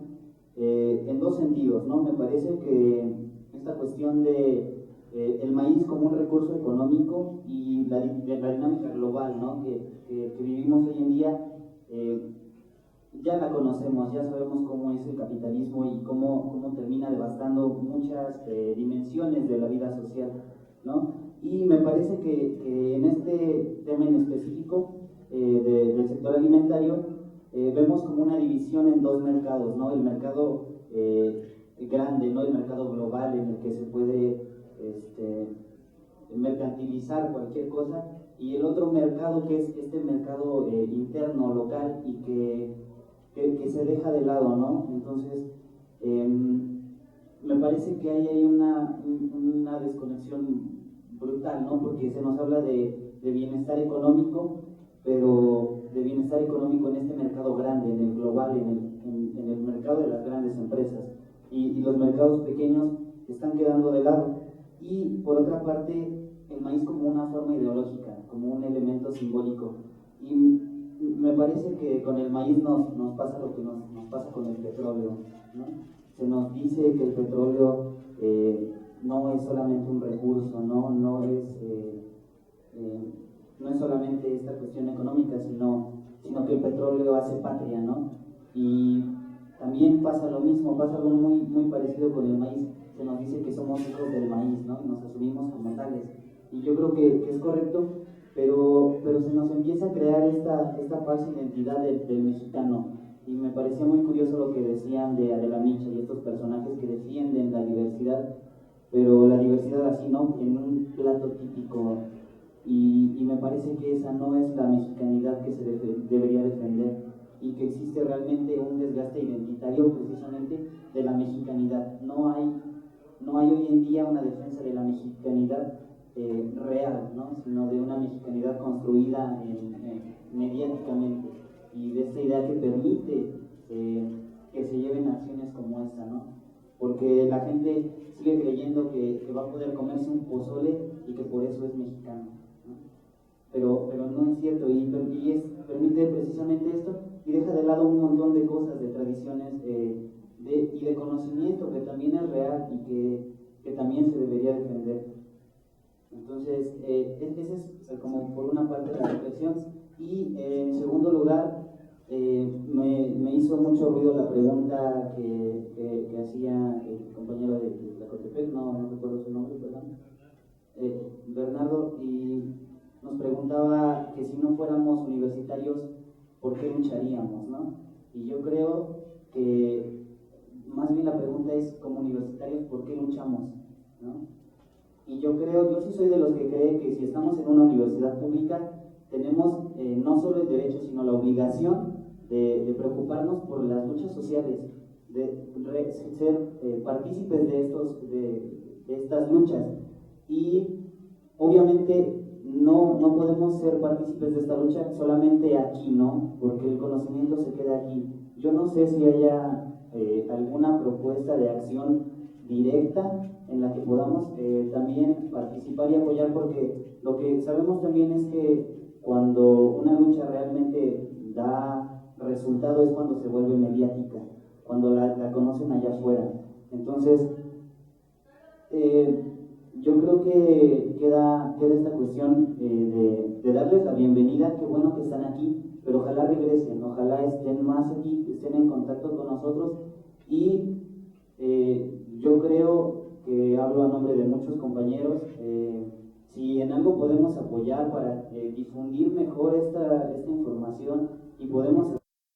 en dos sentidos, ¿no? Me parece que esta cuestión de el maíz como un recurso económico y la dinámica global, ¿no? que vivimos hoy en día, ya la conocemos, ya sabemos cómo es el capitalismo y cómo termina devastando muchas dimensiones de la vida social, ¿no? Y me parece que en este tema en específico del sector alimentario vemos como una división en dos mercados, ¿no? El mercado grande, ¿no? El mercado global en el que se puede mercantilizar cualquier cosa, y el otro mercado que es este mercado interno, local, y que se deja de lado, ¿no? Entonces, me parece que hay una desconexión brutal, ¿no? Porque se nos habla de bienestar económico, pero de bienestar económico en este mercado grande, en el global, en el mercado de las grandes empresas, y los mercados pequeños están quedando de lado. Y por otra parte, el maíz como una forma ideológica, como un elemento simbólico. Y me parece que con el maíz nos pasa lo que nos pasa con el petróleo, ¿no? Se nos dice que el petróleo no es solamente un recurso, no es solamente esta cuestión económica, sino que el petróleo hace patria, ¿no? Y también pasa lo mismo, pasa algo muy, muy parecido con el maíz. Se nos dice que somos hijos del maíz, ¿no? Nos asumimos como tales. Y yo creo que es correcto, pero se nos empieza a crear esta falsa identidad del mexicano. Y me parecía muy curioso lo que decían de Adela Micha y estos personajes que defienden la diversidad, pero la diversidad así, ¿no? En un plato típico. Y me parece que esa no es la mexicanidad que se debería defender, y que existe realmente un desgaste identitario precisamente de la mexicanidad. No hay hoy en día una defensa de la mexicanidad real, ¿no? Sino de una mexicanidad construida mediáticamente, y de esta idea que permite que se lleven acciones como esta, ¿no? Porque la gente sigue creyendo que va a poder comerse un pozole y que por eso es mexicano, ¿no? Pero no es cierto, y permite precisamente esto, y deja de lado un montón de cosas, de tradiciones y de conocimiento que también es real y que también se debería defender. Entonces, esa es como por una parte la reflexión. Y en segundo lugar, me hizo mucho ruido la pregunta que hacía el compañero de Tlacotepec, no recuerdo su nombre, perdón, Bernardo, y nos preguntaba que si no fuéramos universitarios, ¿por qué lucharíamos, no? Y yo creo que más bien la pregunta es, como universitarios, ¿por qué luchamos, no? Y yo sí soy de los que cree que si estamos en una universidad pública, tenemos no solo el derecho, sino la obligación de preocuparnos por las luchas sociales, de ser partícipes de estas luchas. Y obviamente no podemos ser partícipes de esta lucha solamente aquí, ¿no? Porque el conocimiento se queda aquí. Yo no sé si haya alguna propuesta de acción directa en la que podamos también participar y apoyar, porque lo que sabemos también es que cuando una lucha realmente da resultado es cuando se vuelve mediática, cuando la conocen allá afuera. Entonces, yo creo que queda esta cuestión de darles la bienvenida. Qué bueno que están aquí, pero ojalá regresen, ojalá estén más aquí, estén en contacto con nosotros. Y yo creo que hablo a nombre de muchos compañeros, si en algo podemos apoyar para difundir mejor esta información y podemos